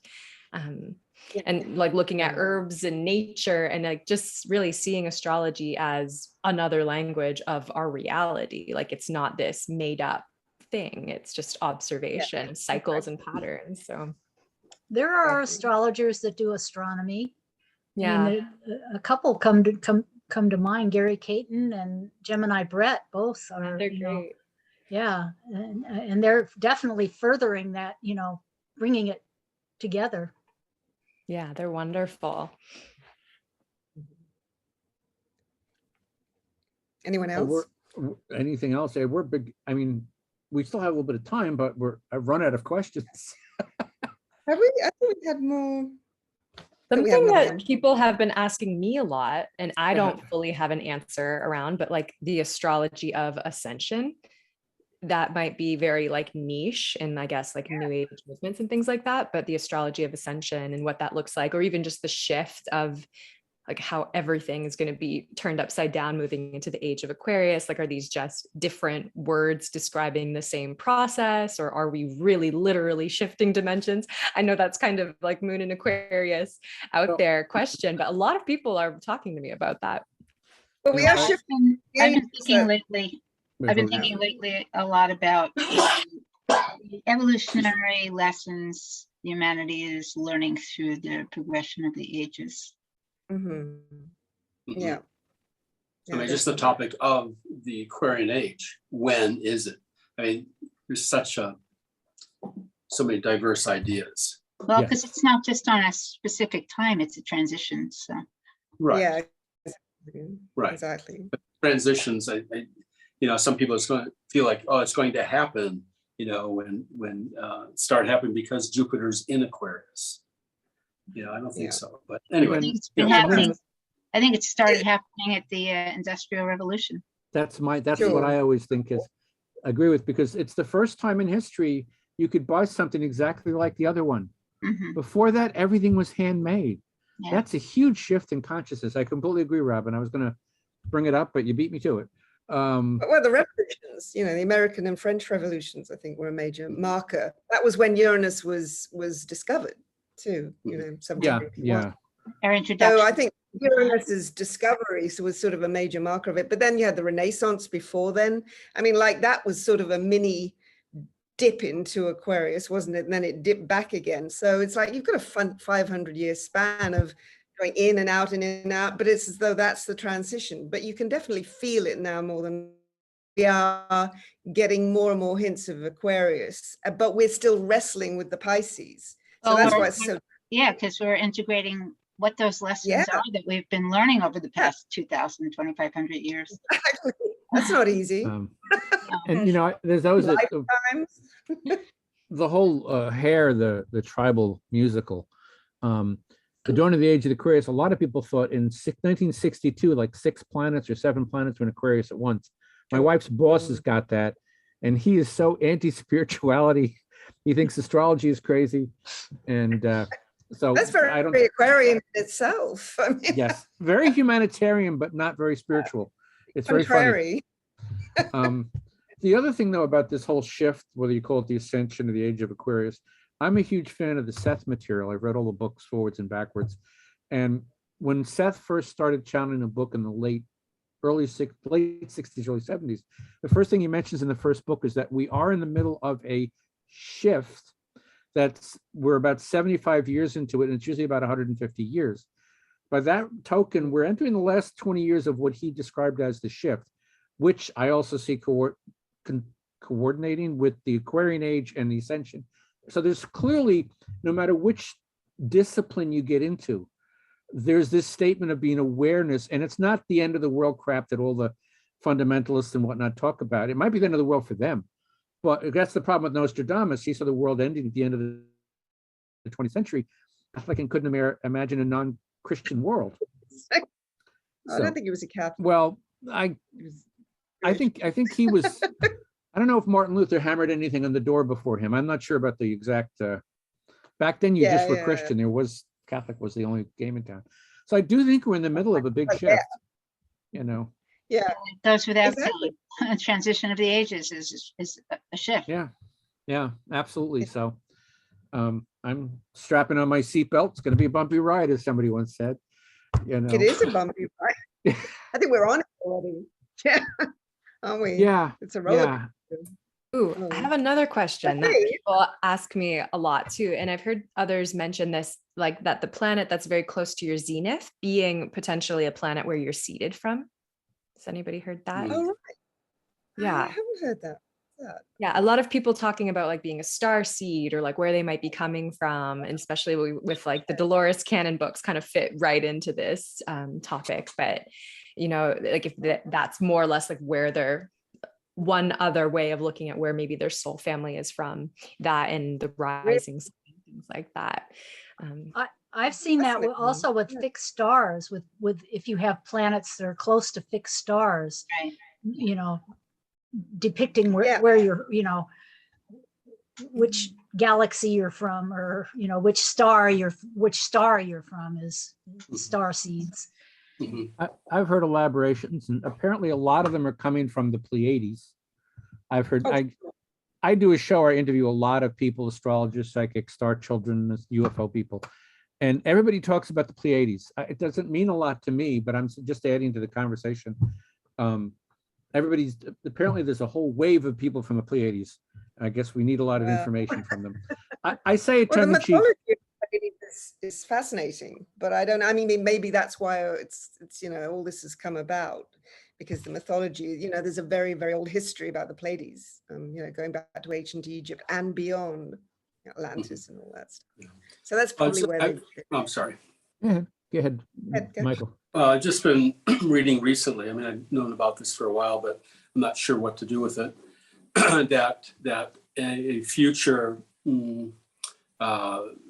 C: like looking at herbs and nature, and like just really seeing astrology as another language of our reality. Like it's not this made up thing, it's just observation, cycles and patterns. So
F: there are astrologers that do astronomy.
C: Yeah.
F: I mean, a couple come to mind, Gary Caton and Gemini Brett, both are,
C: they're great.
F: And they're definitely furthering that, bringing it together.
C: Yeah, they're wonderful.
E: Anyone else?
A: Anything else? We're big. I mean, we still have a little bit of time, but I've run out of questions.
E: Have we? I think we had more.
C: Something that people have been asking me a lot, and I don't fully have an answer around, but like the astrology of ascension, that might be very like niche and I guess like new age movements and things like that, but the astrology of ascension and what that looks like, or even just the shift of like how everything is going to be turned upside down moving into the age of Aquarius. Like, are these just different words describing the same process, or are we really literally shifting dimensions? I know that's kind of like Moon in Aquarius out there question, but a lot of people are talking to me about that.
E: But we are shifting.
B: I've been thinking lately a lot about the evolutionary lessons humanity is learning through the progression of the ages.
E: Yeah.
D: I mean, just the topic of the Aquarian age. When is it? I mean, there's so many diverse ideas.
B: Well, because it's not just on a specific time; it's a transition. So.
D: Right.
E: Yeah.
D: Right.
E: Exactly.
D: But transitions. Some people it's going to feel like, oh, it's going to happen. When start happening because Jupiter's in Aquarius. I don't think so. But anyway,
B: I think it's been happening. I think it started happening at the Industrial Revolution.
A: That's what I always think is agree with, because it's the first time in history you could buy something exactly like the other one. Before that, everything was handmade. Yeah. That's a huge shift in consciousness. I completely agree, Robin. I was going to bring it up, but you beat me to it.
E: Well, the revolutions, the American and French revolutions, I think, were a major marker. That was when Uranus was discovered too.
A: Yeah.
B: Our introduction.
E: So I think Uranus's discovery was sort of a major marker of it. But then you had the Renaissance before then. I mean, like that was sort of a mini dip into Aquarius, wasn't it? And then it dipped back again. So it's like you've got a 500-year span of going in and out and in and out, but it's as though that's the transition. But you can definitely feel it now more than we are getting more and more hints of Aquarius, but we're still wrestling with the Pisces. So that's why it's so.
B: Yeah, because we're integrating what those lessons are that we've been learning over the past 2,500 years.
E: Exactly. That's not easy.
A: And there's always the whole Hair, the tribal musical. The dawn of the age of Aquarius, a lot of people thought in 1962, like 6 planets or 7 planets were in Aquarius at once. My wife's boss has got that, and he is so anti-spirituality. He thinks astrology is crazy. And so
E: that's very Aquarian in itself. I mean,
A: yes, very humanitarian, but not very spiritual. It's
E: contrary.
A: Very funny. The other thing, though, about this whole shift, whether you call it the ascension or the age of Aquarius, I'm a huge fan of the Seth material. I've read all the books forwards and backwards. And when Seth first started channeling a book in the late 60s, early 70s, the first thing he mentions in the first book is that we are in the middle of a shift we're about 75 years into it, and it's usually about 150 years. By that token, we're entering the last 20 years of what he described as the shift, which I also see coordinating with the Aquarian age and the ascension. So there's clearly, no matter which discipline you get into, there's this statement of being awareness, and it's not the end of the world crap that all the fundamentalists and whatnot talk about. It might be the end of the world for them, But that's the problem with Nostradamus. He saw the world ending at the end of the 20th century. Catholic and couldn't imagine a non-Christian world.
E: I
A: So,
E: don't think he was a Catholic.
A: well,
E: He was
A: I
E: Jewish.
A: think he was. I don't know if Martin Luther hammered anything on the door before him. I'm not sure about the exact. Back then, you
E: Yeah,
A: just were
E: yeah.
A: Christian. There was Catholic was the only game in town. So I do think we're in the middle of a big
E: Like
A: shift.
E: that.
A: You know.
E: Yeah,
B: It goes without
E: Exactly.
B: saying, a transition of the ages is a shift.
A: Yeah, absolutely. So I'm strapping on my seatbelt. It's going to be a bumpy ride, as somebody once said. You know.
E: it is a bumpy ride. I think we're on it already. Yeah, aren't we?
A: Yeah.
E: It's a roller
A: Yeah.
E: coaster.
C: Ooh, I
E: Oh.
C: have another question that
E: Okay.
C: people ask me a lot too. And I've heard others mention this, like that the planet that's very close to your zenith being potentially a planet where you're seeded from. Has anybody heard that?
E: Oh, right. I
C: Yeah.
E: haven't heard that. What's that?
C: Yeah, a lot of people talking about like being a star seed or like where they might be coming from, and especially with like the Dolores Cannon books kind of fit right into this topic. But you know, like if that's more or less like where they're one other way of looking at where maybe their soul family is from, that and the rising sun, things like that.
F: I've seen that
E: Fascinating.
F: also with
E: Yeah.
F: fixed stars, with if you have planets that are close to fixed stars,
B: Right.
F: you know, depicting
E: Yeah.
F: where you're, you know, which galaxy you're from, or you know, which star you're from is star seeds.
D: Mhm.
A: I've heard elaborations, and apparently a lot of them are coming from the Pleiades. I've heard.
E: Oh,
A: I do a show. I interview a lot of people, astrologers, psychics, star children, UFO people, and everybody talks about the Pleiades. It doesn't mean a lot to me, but I'm just adding to the conversation. Everybody's apparently there's a whole wave of people from the Pleiades. I guess we need a lot of
E: Yeah.
A: information from them. I say it
E: Well, the
A: tongue in cheek.
E: mythology of Pleiades is fascinating, but I mean, maybe that's why it's you know, all this has come about, because the mythology, you know, there's a very, very old history about the Pleiades, you know, going back to ancient Egypt and beyond, Atlantis and all that stuff.
D: Yeah.
E: So that's probably
D: so
E: where
D: I-
E: they.
D: I'm sorry.
A: Go ahead,
E: Go.
A: Michael.
D: I've just been reading recently. I mean, I've known about this for a while, but I'm not sure what to do with it. that a future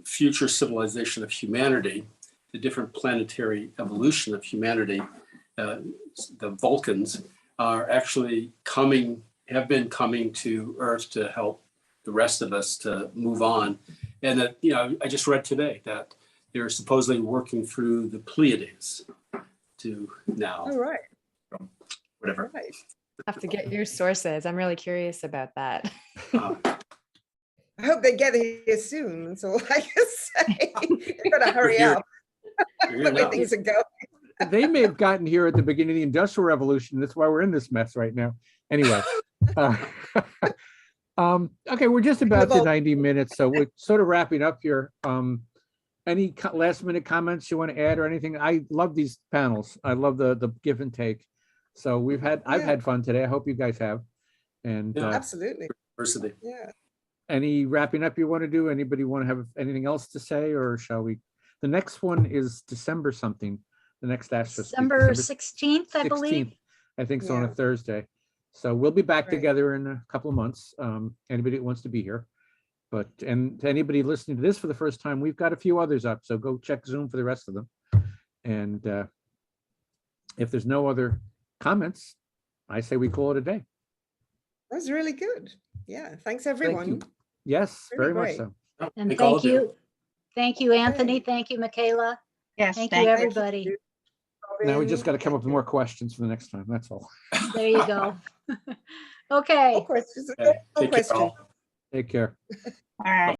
D: future civilization of humanity, the different planetary evolution of humanity, the Vulcans are actually have been coming to Earth to help the rest of us to move on. And that, you know, I just read today that they're supposedly working through the Pleiades to now,
E: Oh, right.
D: whatever.
E: Right.
C: Have to get your sources. I'm really curious about that.
E: I hope they get here soon. That's all I can say. They've got to hurry
D: Here.
E: up.
D: You're here
E: The way
D: now.
E: things are going.
A: They may have gotten here at the beginning of the Industrial Revolution. That's why we're in this mess right now. Anyway. Okay, we're just about to 90 minutes, so we're sort of wrapping up here. Any last minute comments you want to add or anything? I love these panels. I love the give and take. So I've had fun today. I hope you guys have. And
D: Yeah.
E: Absolutely.
D: Diversity.
E: Yeah.
A: any wrapping up you want to do? Anybody want to have anything else to say, or shall we? The next one is December something. The next Astro Speak,
F: December 16th, I believe.
A: 16th, I think so, on a
E: Yeah.
A: Thursday. So we'll be back
E: Right.
A: together in a couple of months. Anybody that wants to be here. And to anybody listening to this for the first time, we've got a few others up, so go check Zoom for the rest of them. And if there's no other comments, I say we call it a day.
E: That was really good. Yeah. Thanks,
A: Thank
E: everyone.
A: you. Yes,
E: Really
A: very much
E: great.
A: so.
F: And
D: Thank all
F: thank
D: of
F: you. Thank you, Anthony.
E: Okay.
F: Thank you, Michaela.
B: Yes,
F: Thank
B: thank
F: you,
B: you.
F: everybody.
A: Now we just got to come up with more questions for the next time. That's all.
F: There you go.
E: No
F: Okay.
E: questions.
D: Okay,
E: No
D: take care,
E: question.
D: all.
A: Take care.
B: All right.